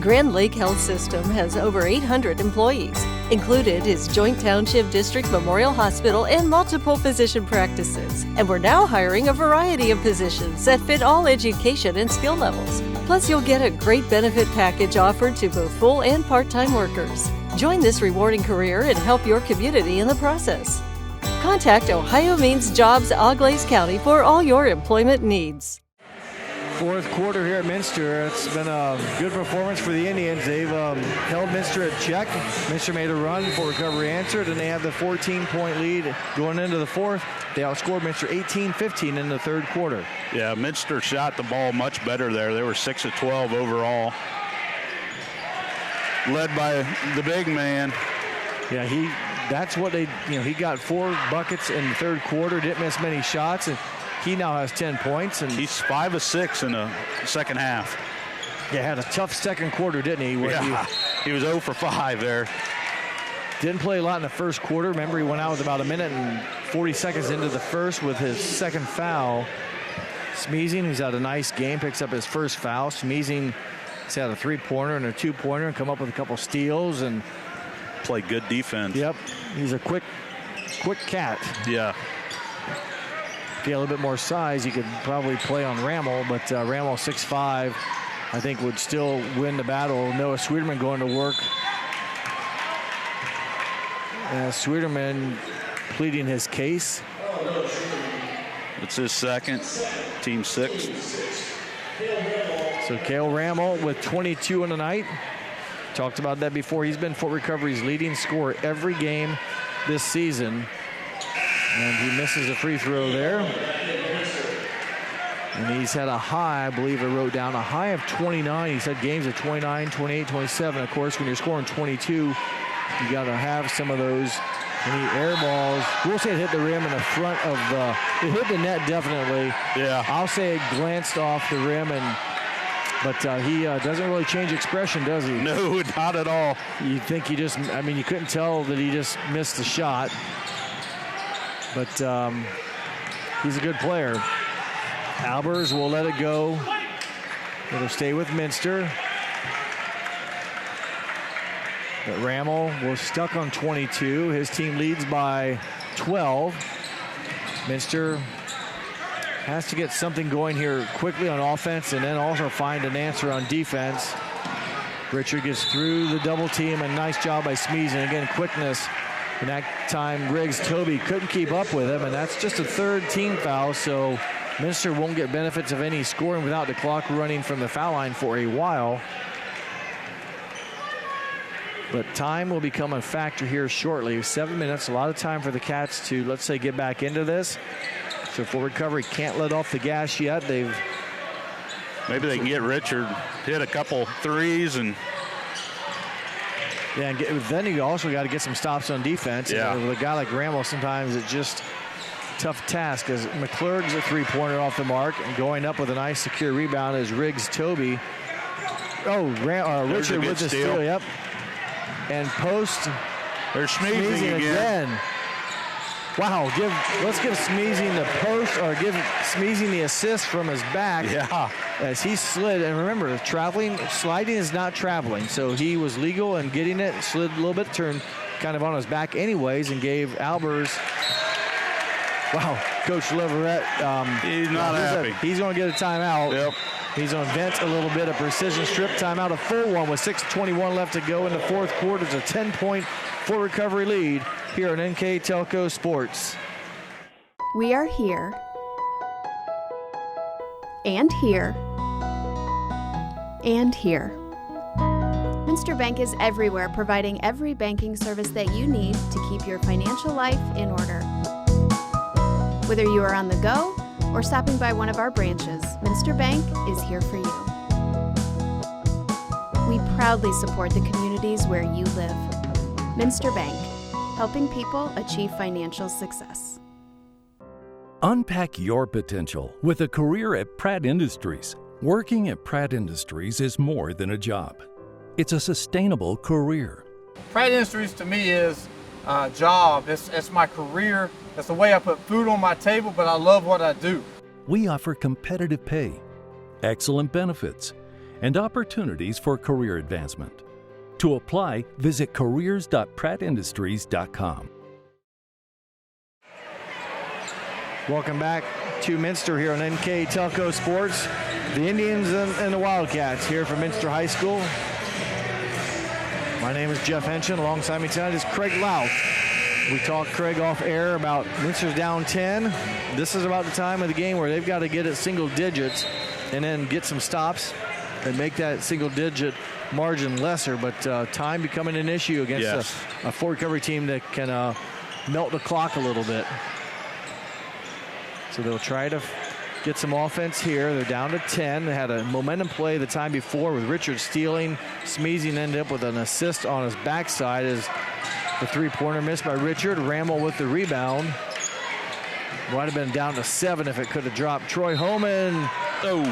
Grand Lake Health System has over 800 employees. Included is Joint Township District Memorial Hospital and multiple physician practices. And we're now hiring a variety of positions that fit all education and skill levels. Plus, you'll get a great benefit package offered to both full and part-time workers. Join this rewarding career and help your community in the process. Contact Ohio Means Jobs Auglaize County for all your employment needs. Fourth quarter here at Minster. It's been a good performance for the Indians. They've held Minster at check. Minster made a run. Fort Recovery answered, and they have the 14-point lead going into the fourth. They outscored Minster 18-15 in the third quarter. Yeah, Minster shot the ball much better there. They were 6 of 12 overall. Led by the big man. Yeah, that's what they, he got 4 buckets in the third quarter, didn't miss many shots, and he now has 10 points. And he's 5 of 6 in the second half. Yeah, had a tough second quarter, didn't he? He was 0 for 5 there. Didn't play a lot in the first quarter. Remember, he went out with about 1 minute and 40 seconds into the first with his second foul. Schmiesing, who's had a nice game, picks up his first foul. Schmiesing has had a 3-pointer and a 2-pointer and come up with a couple steals and played good defense. Yep, he's a quick cat. Yeah. If he had a little bit more size, he could probably play on Rammel, but Rammel 6'5", I think would still win the battle. Noah Sweeterman going to work. Sweeterman pleading his case. It's his second, team 6th. So Cale Rammel with 22 in the night. Talked about that before. He's been Fort Recovery's leading scorer every game this season. And he misses a free throw there. And he's had a high, I believe I wrote down, a high of 29. He's had games of 29, 28, 27. Of course, when you're scoring 22, you got to have some of those. And he air balls. We'll say it hit the rim in the front of the, it hit the net definitely. Yeah. I'll say it glanced off the rim, but he doesn't really change expression, does he? No, not at all. You think you couldn't tell that he just missed the shot. But he's a good player. Albers will let it go. It'll stay with Minster. But Rammel was stuck on 22. His team leads by 12. Minster has to get something going here quickly on offense and then also find an answer on defense. Richard gets through the double team, and nice job by Schmiesing. Again, quickness. And that time, Toby couldn't keep up with him, and that's just a third team foul, so Minster won't get benefits of any scoring without the clock running from the foul line for a while. But time will become a factor here shortly. 7 minutes, a lot of time for the Cats to, let's say, get back into this. So Fort Recovery can't let off the gas yet. They've Maybe they can get Richard, hit a couple threes, and yeah, and then you also got to get some stops on defense. Yeah. And with a guy like Ramel, sometimes it's just a tough task, as McClurg's a three-pointer off the mark, and going up with a nice secure rebound is Riggs Toby. Oh, Richard with the steal. Yep. And post. There's Smeezing again. Wow, let's give Smeezing the post, or give Smeezing the assist from his back. Yeah. As he slid, and remember, sliding is not traveling, so he was legal in getting it, slid a little bit, turned kind of on his back anyways, and gave Albers. Wow, Coach Leverett. He's not happy. He's going to get a timeout. Yep. He's going to vent a little bit, a precision strip timeout, a full one with 6:21 left to go in the fourth quarter. It's a 10-point full recovery lead here on NKTelco Sports. We are here and here and here. Minster Bank is everywhere, providing every banking service that you need to keep your financial life in order. Whether you are on the go or stopping by one of our branches, Minster Bank is here for you. We proudly support the communities where you live. Minster Bank, helping people achieve financial success. Unpack your potential with a career at Pratt Industries. Working at Pratt Industries is more than a job. It's a sustainable career. Pratt Industries to me is a job. It's my career. It's the way I put food on my table, but I love what I do. We offer competitive pay, excellent benefits, and opportunities for career advancement. To apply, visit careers.prattindustries.com. Welcome back to Minster here on NKTelco Sports. The Indians and the Wildcats here from Minster High School. My name is Jeff Henshin. Alongside me tonight is Craig Louth. We talked, Craig, off air about Minster's down 10. This is about the time of the game where they've got to get it single digits and then get some stops and make that single digit margin lesser. But time becoming an issue against a full recovery team that can melt the clock a little bit. So they'll try to get some offense here. They're down to 10. They had a momentum play the time before with Richard stealing. Smeezing ended up with an assist on his backside as the three-pointer missed by Richard. Ramel with the rebound. Might have been down to 7 if it could have dropped. Troy Holman. Oh.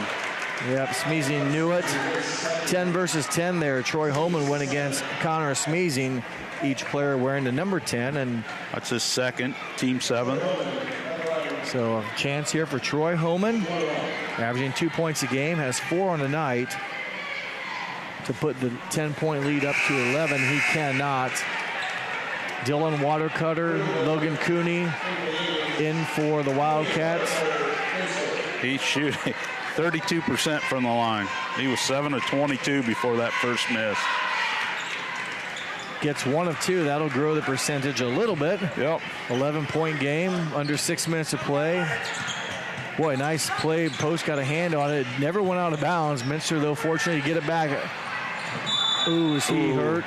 Yep, Smeezing knew it. 10 versus 10 there. Troy Holman went against Connor Smeezing. Each player wearing the number 10. And that's his second, team 7. So a chance here for Troy Holman. Averaging 2 points a game. Has 4 on the night. To put the 10-point lead up to 11. He cannot. Dylan Watercutter, Logan Cooney in for the Wildcats. He's shooting 32% from the line. He was 7 of 22 before that first miss. Gets 1 of 2. That'll grow the percentage a little bit. Yep. 11-point game, under 6 minutes to play. Boy, nice play. Post got a hand on it. Never went out of bounds. Minster, though, fortunately to get it back. Ooh, is he hurt?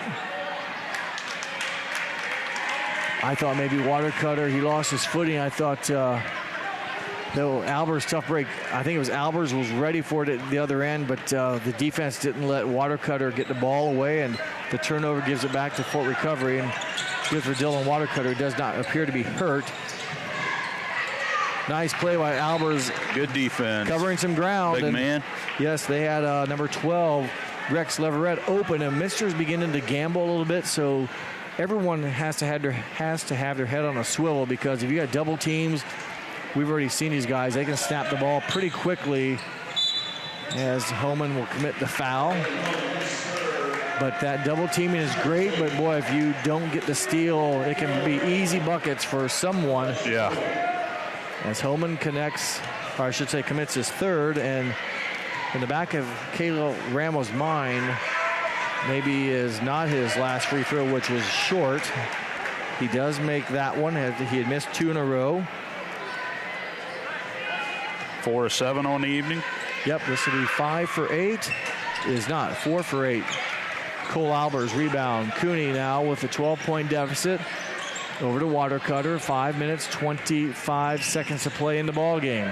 I thought maybe Watercutter, he lost his footing. I thought, Albers, tough break. I think it was Albers was ready for it at the other end, but the defense didn't let Watercutter get the ball away, and the turnover gives it back to full recovery. And good for Dylan Watercutter, who does not appear to be hurt. Nice play by Albers. Good defense. Covering some ground. Big man. Yes, they had number 12, Rex Leverett, open, and Minster's beginning to gamble a little bit, so everyone has to have their head on a swivel, because if you got double teams, we've already seen these guys, they can snap the ball pretty quickly as Holman will commit the foul. But that double teaming is great, but boy, if you don't get the steal, it can be easy buckets for someone. Yeah. As Holman commits his third, and in the back of Caleb Ramel's mind, maybe is not his last free throw, which was short. He does make that one. He had missed 2 in a row. 4 of 7 on the evening. Yep, this will be 5 for 8. Is not 4 for 8. Cole Albers rebound. Cooney now with a 12-point deficit. Over to Watercutter. 5 minutes, 25 seconds to play in the ball game.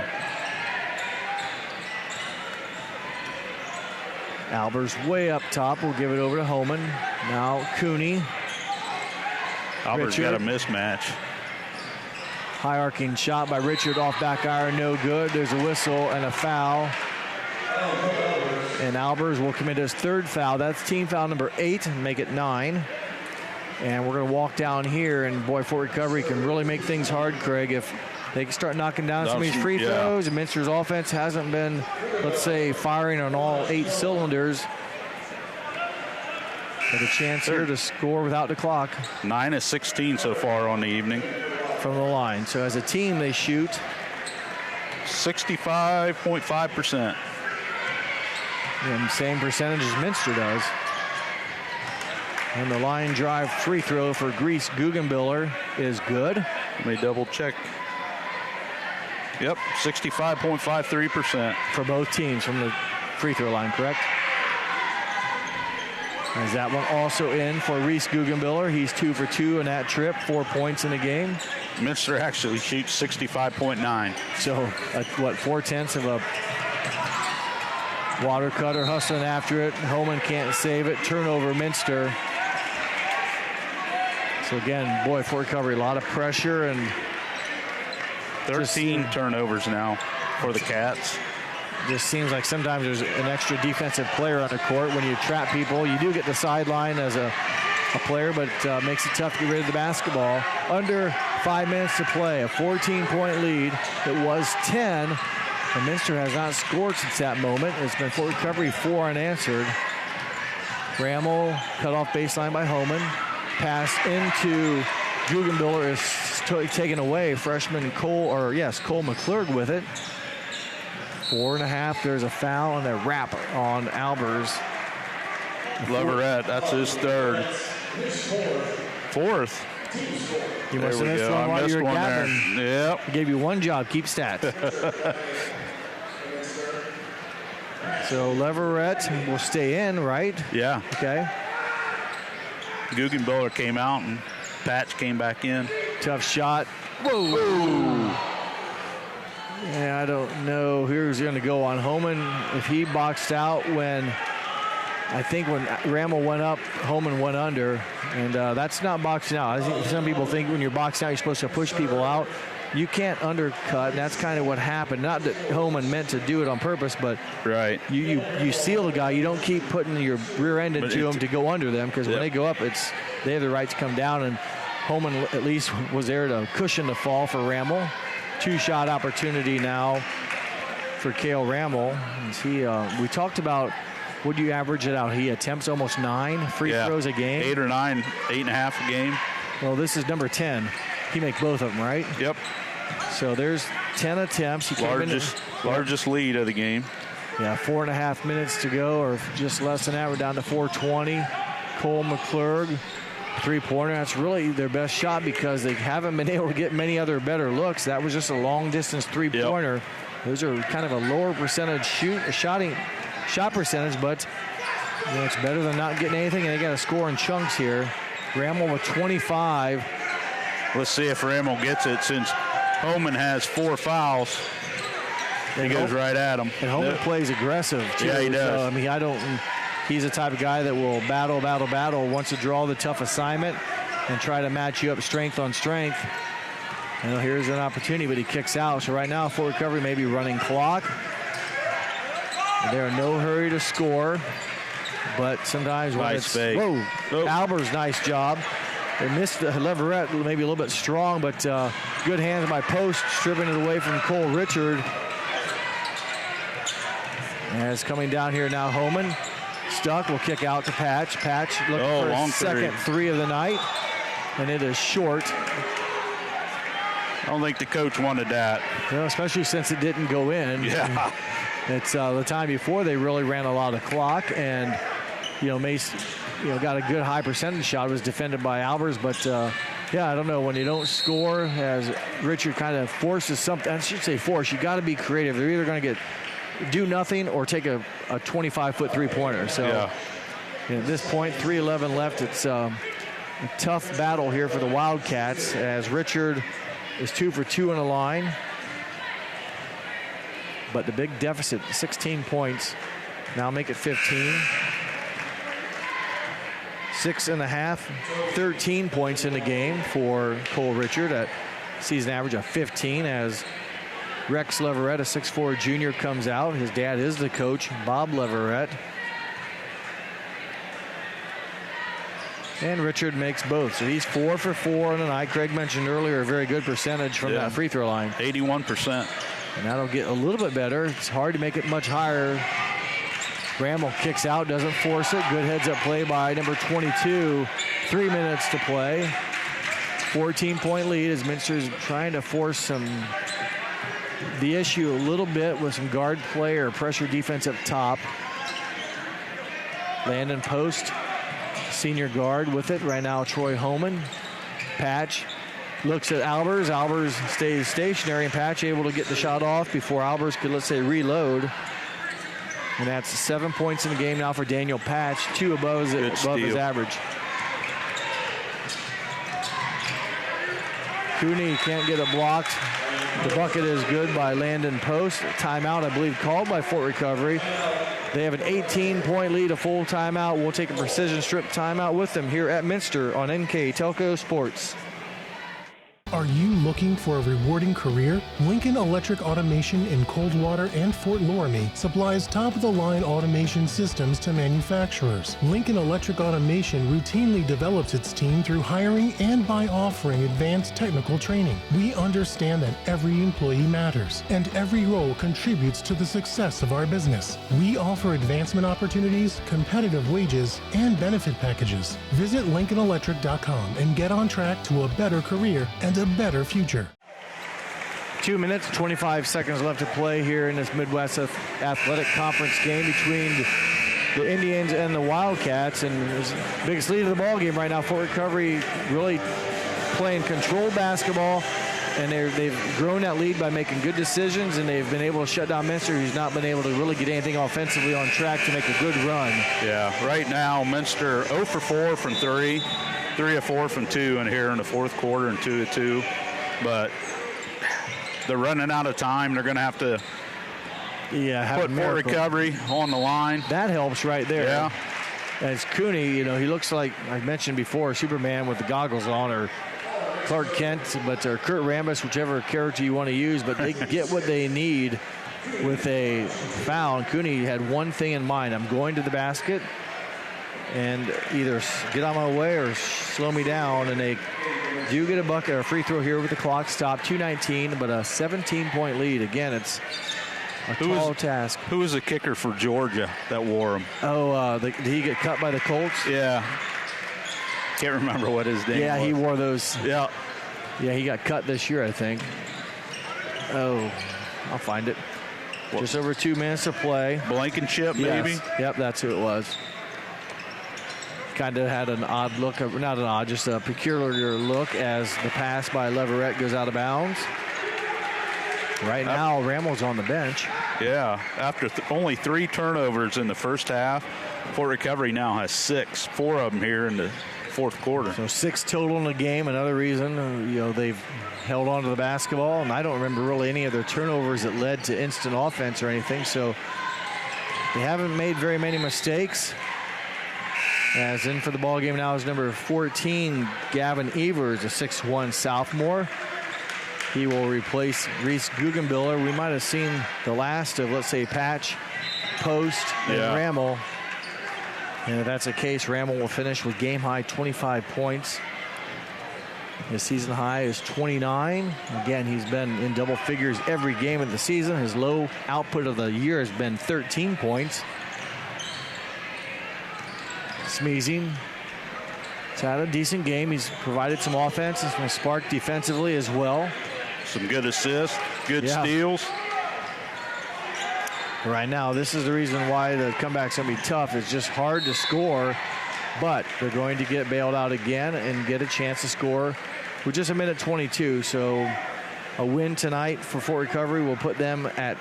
Albers way up top. We'll give it over to Homan. Now Cooney. Albers got a mismatch. High arcing shot by Richard off back iron, no good. There's a whistle and a foul. And Albers will commit his third foul. That's team foul number 8 and make it 9. And we're going to walk down here, and boy, Fort Recovery can really make things hard, Craig, if they can start knocking down some of these free throws. And Minster's offense hasn't been, let's say, firing on all 8 cylinders. With a chance here to score without the clock. 9 of 16 so far on the evening. From the line. So as a team, they shoot 65.5%. And same percentage as Minster does. And the line drive free throw for Grease Guggenbiller is good. Let me double check. Yep, 65.53%. For both teams from the free throw line, correct? Is that one also in for Reese Guggenbiller? He's 2 for 2 in that trip, 4 points in the game. Minster actually shoots 65.9. So, 4/10 of a water cutter hustling after it. Homan can't save it. Turnover, Minster. So again, boy, Fort Recovery, a lot of pressure and 13 turnovers now for the Cats. Just seems like sometimes there's an extra defensive player on the court. When you trap people, you do get the sideline as a player, but makes it tough to get rid of the basketball. Under 5 minutes to play, a 14-point lead. It was 10, and Minster has not scored since that moment. It's been Fort Recovery 4 unanswered. Bramall cut off baseline by Homan. Pass into Guggenbiller is taken away. Freshman Cole McClurg with it. 4.5. There's a foul and a wrap on Albers. Leverett, that's his third. Fourth. You must have missed one while you were gabbing. Yep. I gave you one job. Keep stats. So Leverett will stay in, right? Yeah. Okay. Guggenbiller came out and Patch came back in. Tough shot. Whoa. Yeah, I don't know who's going to go on Homan. If he boxed out when Rammel went up, Homan went under. And that's not boxing out. I think some people think when you're boxing out, you're supposed to push people out. You can't undercut, and that's kind of what happened. Not that Homan meant to do it on purpose, but right. You seal the guy. You don't keep putting your rear end into him to go under them, because when they go up, they have the right to come down, and Homan at least was there to cushion the fall for Rammel. 2-shot opportunity now for Cale Rammel. We talked about, would you average it out? He attempts almost 9 free throws a game. 8 or 9, 8.5 a game. Well, this is number 10. He makes both of them, right? Yep. So there's 10 attempts. Largest lead of the game. Yeah, 4.5 minutes to go, or just less than that. We're down to 4:20. Cole McClurg, 3-pointer. That's really their best shot because they haven't been able to get many other better looks. That was just a long-distance 3-pointer. Yep. Those are kind of a lower percentage shot percentage, but it's better than not getting anything, and they got to score in chunks here. Rammel with 25. Let's see if Rammel gets it, since Homan has 4 fouls. He goes right at him. And Homan plays aggressive, too. Yeah, he does. So, he's the type of guy that will battle, wants to draw the tough assignment and try to match you up strength on strength. And here's an opportunity, but he kicks out. So right now, Fort Recovery may be running clock. They're in no hurry to score, but sometimes when Albers, nice job. They missed Leverett, maybe a little bit strong, but good hands by Post, stripping it away from Cole Richard. As coming down here now, Homan. Stuck, will kick out to Patch. Patch looking for his second three of the night, and it is short. I don't think the coach wanted that. Especially since it didn't go in. Yeah. It's the time before they really ran a lot of clock, and Mace got a good high percentage shot. It was defended by Albers, but I don't know, when you don't score, as Richard kind of forces something, I should say force, you got to be creative. They're either going to do nothing or take a 25-foot 3-pointer. So at this point, 3:11 left. It's a tough battle here for the Wildcats, as Richard is 2 for 2 on the line. But the big deficit, 16 points Now make it 15. 6.5, 13 points in the game for Cole Richard at season average of 15 as Rex Leverett, a 6'4 junior, comes out. His dad is the coach, Bob Leverett. And Richard makes both. So he's 4 for 4 on the night. Craig mentioned earlier a very good percentage from that free throw line. 81%. And that'll get a little bit better. It's hard to make it much higher. Bramble kicks out, doesn't force it. Good heads-up play by number 22. 3 minutes to play. 14-point lead as Minster's trying to force the issue a little bit with some guard play or pressure defense up top. Landon Post, senior guard with it. Right now, Troy Homan. Patch looks at Albers. Albers stays stationary, and Patch able to get the shot off before Albers could, let's say, reload. And that's 7 points in the game now for Daniel Patch, 2 above his average. Cooney can't get it blocked. The bucket is good by Landon Post. Timeout, I believe, called by Fort Recovery. They have an 18-point lead, a full timeout. We'll take a precision strip timeout with them here at Minster on NKTelco Sports. Are you looking for a rewarding career? Lincoln Electric Automation in Coldwater and Fort Loramie supplies top-of-the-line automation systems to manufacturers. Lincoln Electric Automation routinely develops its team through hiring and by offering advanced technical training. We understand that every employee matters, and every role contributes to the success of our business. We offer advancement opportunities, competitive wages, and benefit packages. Visit LincolnElectric.com and get on track to a better career and a better future. 2 minutes, 25 seconds left to play here in this Midwest Athletic Conference game between the Indians and the Wildcats. And his biggest lead of the ball game right now, Fort Recovery really playing controlled basketball. And they've grown that lead by making good decisions, and they've been able to shut down Minster, who's not been able to really get anything offensively on track to make a good run. Yeah, right now, Minster 0 for 4 from 3. 3 of 4 from 2 in here in the fourth quarter and 2 of 2. But they're running out of time. They're going to have to put Fort Recovery on the line. That helps right there. Yeah. As Cooney, he looks like, I mentioned before, Superman with the goggles on, or Clark Kent, or Kurt Rambis, whichever character you want to use, but they get what they need with a foul. And Cooney had one thing in mind: I'm going to the basket and either get out of my way or slow me down. And they do get a bucket or a free throw here with the clock stopped. 2:19, but a 17-point lead. Again, it's a tall task. Who was the kicker for Georgia that wore him? Oh, did he get cut by the Colts? Yeah. Can't remember what his name was. Yeah, he wore those. Yeah. Yeah, he got cut this year, I think. Oh, I'll find it. Just over 2 minutes to play. Blankenship, maybe? Yes. Yep, that's who it was. Kind of had an odd look, not an odd, just a peculiar look as the pass by Leverett goes out of bounds. Right now, Rammel's on the bench. Yeah, after only 3 turnovers in the first half, Fort Recovery now has 6, 4 of them here in the fourth quarter. So 6 total in the game. Another reason, they've held on to the basketball, and I don't remember really any of their turnovers that led to instant offense or anything. So they haven't made very many mistakes. As in for the ball game now is number 14, Gavin Evers, a 6'1 sophomore. He will replace Reese Guggenbiller. We might have seen the last of, let's say, Patch, Post, and Rammel. And if that's the case, Rammel will finish with game-high 25 points. His season high is 29. Again, he's been in double figures every game of the season. His low output of the year has been 13 points. Smeezing has had a decent game. He's provided some offense and some spark defensively as well. Some good assists, good steals. Right now, this is the reason why the comeback's going to be tough. It's just hard to score, but they're going to get bailed out again and get a chance to score with just a minute 22. So a win tonight for Fort Recovery will put them at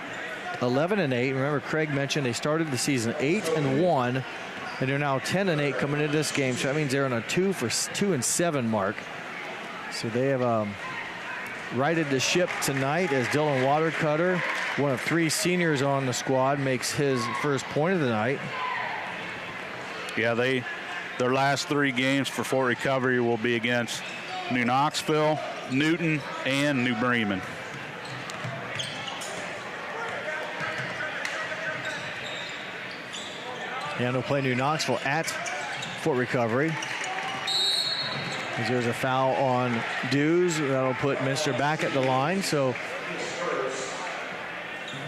11-8. Remember, Craig mentioned they started the season 8-1. And they're now 10-8 coming into this game. So that means they're on a 2-7 mark. So they have righted the ship tonight as Dylan Watercutter One of 3 seniors on the squad makes his first point of the night. Yeah, their last 3 games for Fort Recovery will be against New Knoxville, Newton, and New Bremen. And they'll play New Knoxville at Fort Recovery. As there's a foul on Dews. That'll put Minster back at the line. So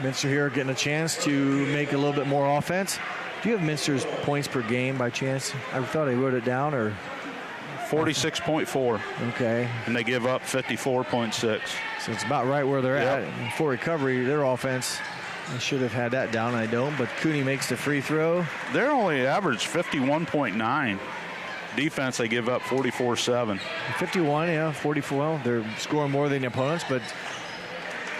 Minster here getting a chance to make a little bit more offense. Do you have Minster's points per game by chance? I thought I wrote it down. Or 46.4. Okay. And they give up 54.6. So it's about right where they're at. And Fort Recovery, their offense, I should have had that down. I don't. But Cooney makes the free throw. They're only average 51.9. Defense, they give up 44-7. 51, yeah, 44. Well, they're scoring more than the opponents, but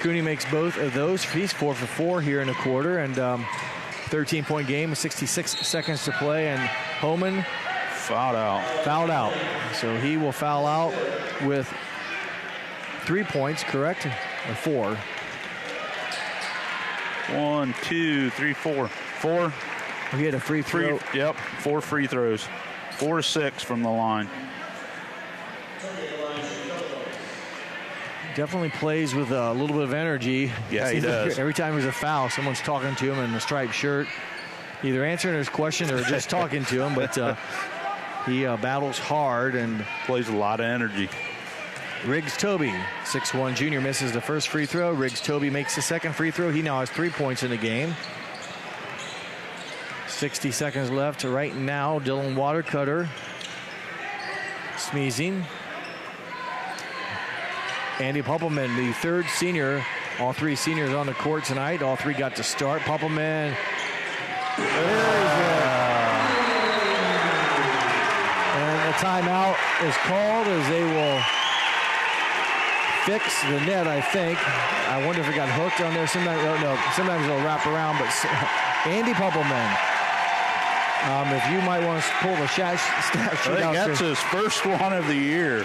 Cooney makes both of those. He's 4 for 4 here in the quarter, and 13-point game, 66 seconds to play, and Homan fouled out. So he will foul out with 3 points, correct? Or 4? 1, 2, 3, 4. 4. He had a free throw. 4 free throws. 4-6 from the line. Definitely plays with a little bit of energy. Yeah, he does. Every time there's a foul, someone's talking to him in a striped shirt, either answering his question or just talking to him. But he battles hard and plays a lot of energy. Riggs Toby, 6'1" junior, misses the first free throw. Riggs Toby makes the second free throw. He now has 3 points in the game. 60 seconds left right now. Dylan Watercutter sneezing. Andy Puppelman, the 3rd senior. All 3 seniors on the court tonight. All 3 got to start. Puppelman. And the timeout is called as they will fix the net, I think. I wonder if it got hooked on there. Sometimes it'll wrap around, but Andy Puppelman. If you might want to pull the stat sheet out. I think that's his first one of the year.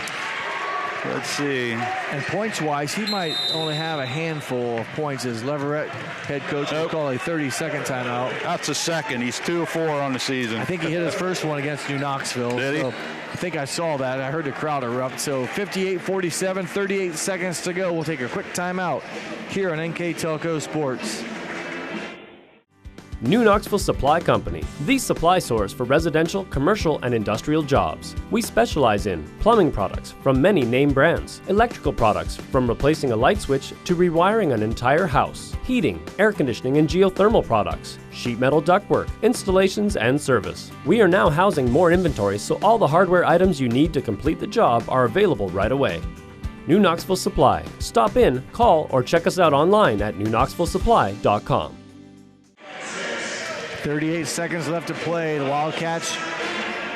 Let's see. And points-wise, he might only have a handful of points as Leverett, head coach, will call a 30-second timeout. That's a second. He's 2 of 4 on the season. I think he hit his first one against New Knoxville. Did he? So I think I saw that. I heard the crowd erupt. So 58-47, 38 seconds to go. We'll take a quick timeout here on NKTelco Sports. New Knoxville Supply Company, the supply source for residential, commercial, and industrial jobs. We specialize in plumbing products from many name brands, electrical products from replacing a light switch to rewiring an entire house, heating, air conditioning, and geothermal products, sheet metal ductwork, installations, and service. We are now housing more inventory, so all the hardware items you need to complete the job are available right away. New Knoxville Supply. Stop in, call, or check us out online at newknoxvillesupply.com. 38 seconds left to play. The Wildcats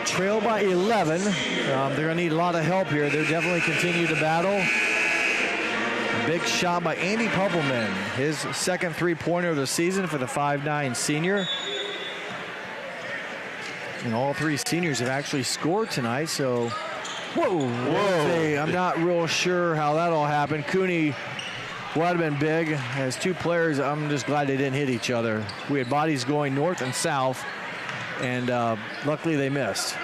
trail by 11. They're going to need a lot of help here. They're definitely continue to battle. A big shot by Andy Puppelman. His second 3-pointer of the season for the 5'9" senior. And all 3 seniors have actually scored tonight, so whoa. I'm not real sure how that all happened. Cooney would have been big. As 2 players, I'm just glad they didn't hit each other. We had bodies going north and south, and luckily they missed.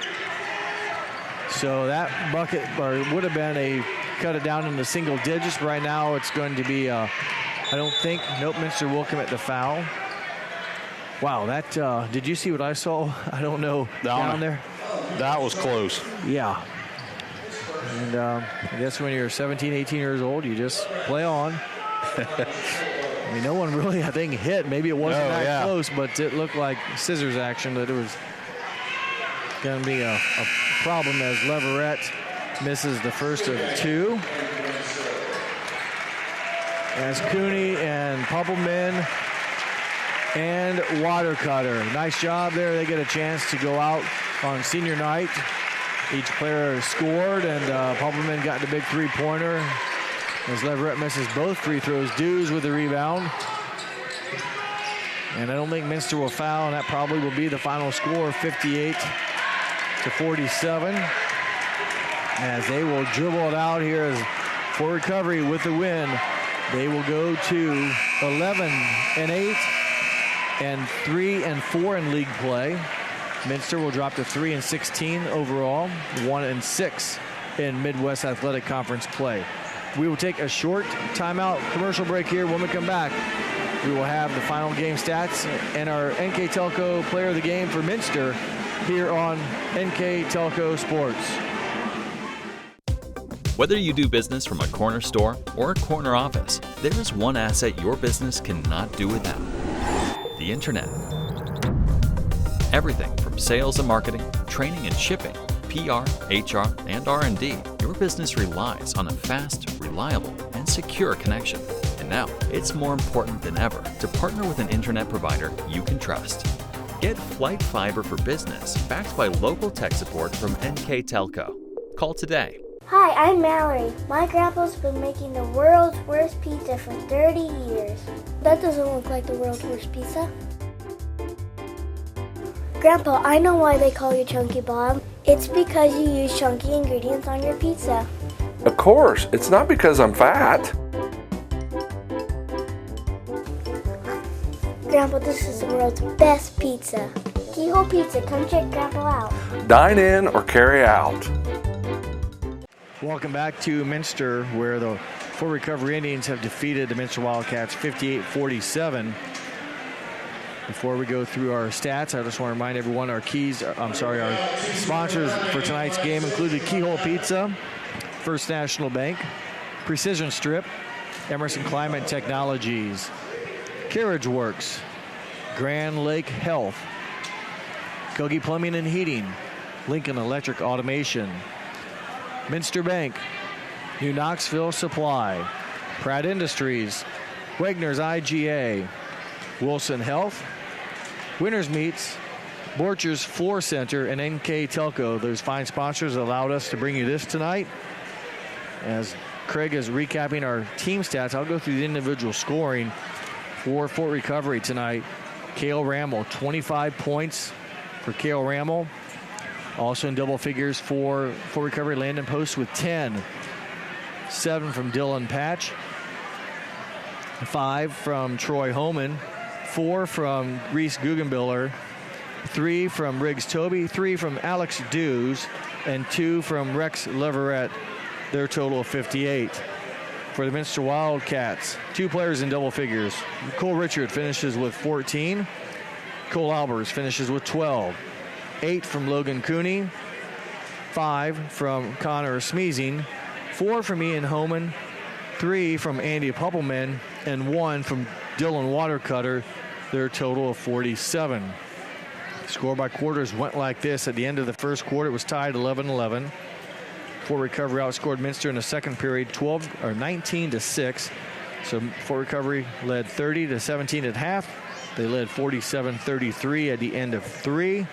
So that bucket would have been a cut it down into single digits. But right now it's going to be, I don't think, nope, Minster will commit the foul. Wow, that, did you see what I saw? I don't know, down there. That was close. Yeah. And I guess when you're 17, 18 years old, you just play on. I mean, no one really, I think, hit. Maybe it wasn't that close, but it looked like scissors action, that it was going to be a problem as Leverett misses the first of 2. As Cooney and Puppelman and Watercutter. Nice job there. They get a chance to go out on senior night. Each player scored, and Puppelman got the big 3-pointer. As Leverett misses both free throws. Dews with the rebound. And I don't think Minster will foul, and that probably will be the final score, 58-47. As they will dribble it out here as for Recovery with the win. They will go to 11-8 and 3-4 in league play. Minster will drop to 3-16 overall, 1-6 in Midwest Athletic Conference play. We will take a short timeout commercial break here. When we come back, we will have the final game stats and our NKTelco player of the game for Minster here on NKTelco Sports. Whether you do business from a corner store or a corner office, there is one asset your business cannot do without: the internet. Everything from sales and marketing, training and shipping, PR, HR, and R&D, your business relies on a fast, reliable, and secure connection. And now, it's more important than ever to partner with an internet provider you can trust. Get Flight Fiber for Business, backed by local tech support from NKTelco. Call today. Hi, I'm Mallory. My grandpa's been making the world's worst pizza for 30 years. That doesn't look like the world's worst pizza. Grandpa, I know why they call you Chunky Bob. It's because you use chunky ingredients on your pizza. Of course, it's not because I'm fat. Grandpa, this is the world's best pizza. Keyhole Pizza, come check Grandpa out. Dine in or carry out. Welcome back to Minster, where the Fort Recovery Indians have defeated the Minster Wildcats 58-47. Before we go through our stats, I just want to remind everyone our sponsors for tonight's game included Keyhole Pizza, First National Bank, Precision Strip, Emerson Climate Technologies, Carriage Works, Grand Lake Health, Kogi Plumbing and Heating, Lincoln Electric Automation, Minster Bank, New Knoxville Supply, Pratt Industries, Wegner's IGA, Wilson Health, Winners Meats, Borchers Floor Center, and NKTelco. Those fine sponsors allowed us to bring you this tonight. As Craig is recapping our team stats, I'll go through the individual scoring for Fort Recovery tonight. Cale Rammel, 25 points for Cale Rammel. Also in double figures for Fort Recovery, Landon Post with 10. 7 from Dylan Patch. 5 from Troy Homan. 4 from Reese Guggenbiller, 3 from Riggs Toby, 3 from Alex Dews, and 2 from Rex Leverett, their total of 58. For the Minster Wildcats, 2 players in double figures. Cole Richard finishes with 14. Cole Albers finishes with 12. 8 from Logan Cooney, 5 from Connor Smeezing, 4 from Ian Homan, 3 from Andy Puppelman, and 1 from Dylan Watercutter, their total of 47. Score by quarters went like this. At the end of the first quarter, it was tied 11-11. Fort Recovery outscored Minster in the second period 19-6. So Fort Recovery led 30-17 at half. They led 47-33 at the end of 3,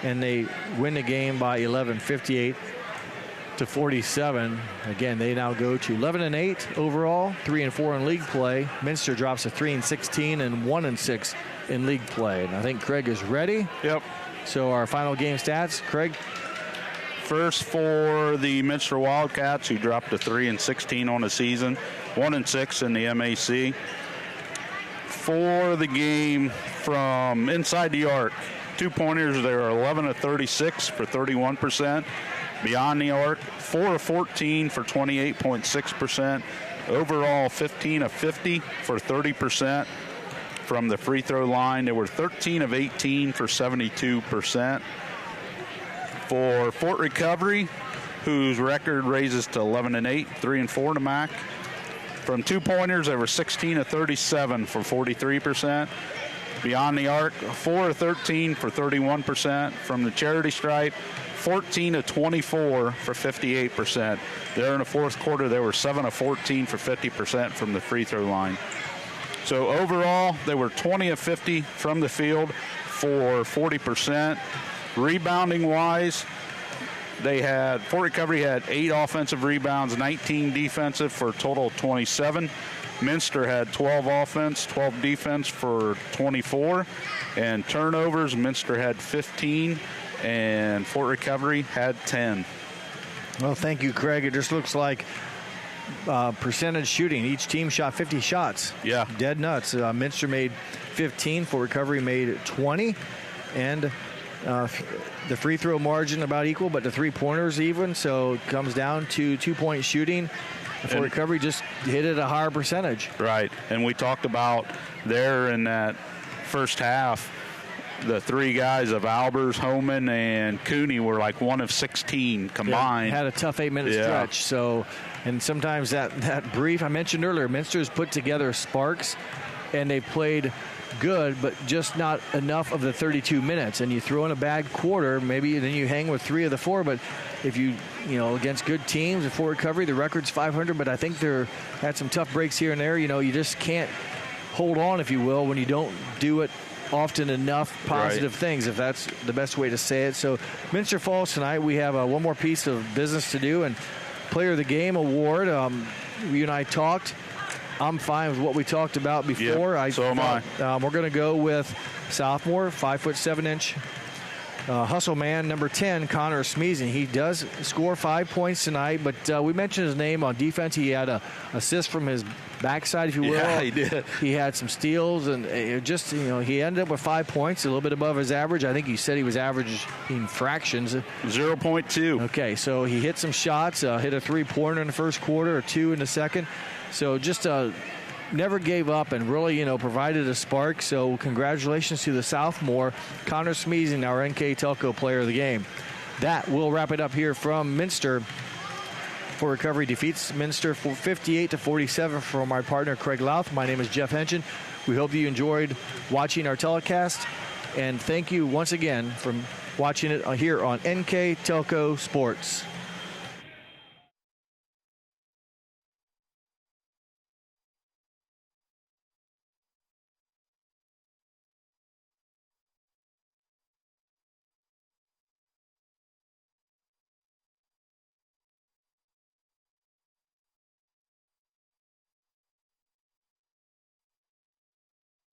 and they win the game by 11-58-47. Again, they now go to 11-8 overall, 3-4 in league play. Minster drops to 3-16 and 1-6 in league play. And I think Craig is ready. Yep. So our final game stats, Craig. First for the Minster Wildcats, who dropped to 3-16 on the season, 1-6 in the MAC. For the game from inside the arc, 2-pointers, they were 11-36 for 31%. Beyond the arc, 4-14 for 28.6%. Overall, 15-50 for 30%. From the free throw line, they were 13-18 for 72%. For Fort Recovery, whose record raises to 11-8, 3-4 to MAC. From 2-pointers, they were 16-37 for 43%. Beyond the arc, 4-13 for 31%. From the charity stripe, 14-24 for 58%. There in the fourth quarter, they were 7-14 for 50% from the free throw line. So overall, they were 20-50 from the field for 40%. Rebounding-wise, Fort Recovery had 8 offensive rebounds, 19 defensive for a total of 27. Minster had 12 offense, 12 defense for 24. And turnovers, Minster had 15, and Fort Recovery had 10. Well, thank you, Craig. It just looks like percentage shooting. Each team shot 50 shots. Yeah. Dead nuts. Minster made 15. Fort Recovery made 20. And the free throw margin about equal, but the three-pointers even. So it comes down to 2-point shooting. Fort Recovery just hit it a higher percentage. Right. And we talked about there in that first half, the three guys of Albers, Homan, and Cooney were like 1 of 16 combined. Yeah, had a tough 8-minute stretch. So, and sometimes that brief, I mentioned earlier, Minster's put together sparks, and they played good, but just not enough of the 32 minutes. And you throw in a bad quarter, maybe then you hang with 3 of the 4. But if you against good teams, Fort Recovery, the record's 500, but I think they're had some tough breaks here and there. You just can't hold on, if you will, when you don't do it often enough positive things, if that's the best way to say it. So Minster Falls tonight, we have one more piece of business to do, and Player of the Game award. You and I talked. I'm fine with what we talked about before. Yep, so am I. We're going to go with sophomore, 5'7" hustle man, number 10, Connor Smeezing. He does score 5 points tonight, but we mentioned his name on defense. He had an assist from his backside, if you will. Yeah, he did. He had some steals, and he ended up with 5 points, a little bit above his average. I think he said he was averaging fractions. 0.2. Okay, so he hit some shots, hit a three-pointer in the first quarter, or 2 in the second. So just never gave up and really, provided a spark. So congratulations to the sophomore, Connor Smeezing, our NKTelco Player of the Game. That will wrap it up here from Minster. Fort Recovery defeats Minster for 58-47 from my partner, Craig Louth. My name is Jeff Henchen. We hope you enjoyed watching our telecast. And thank you once again for watching it here on NKTelco Sports.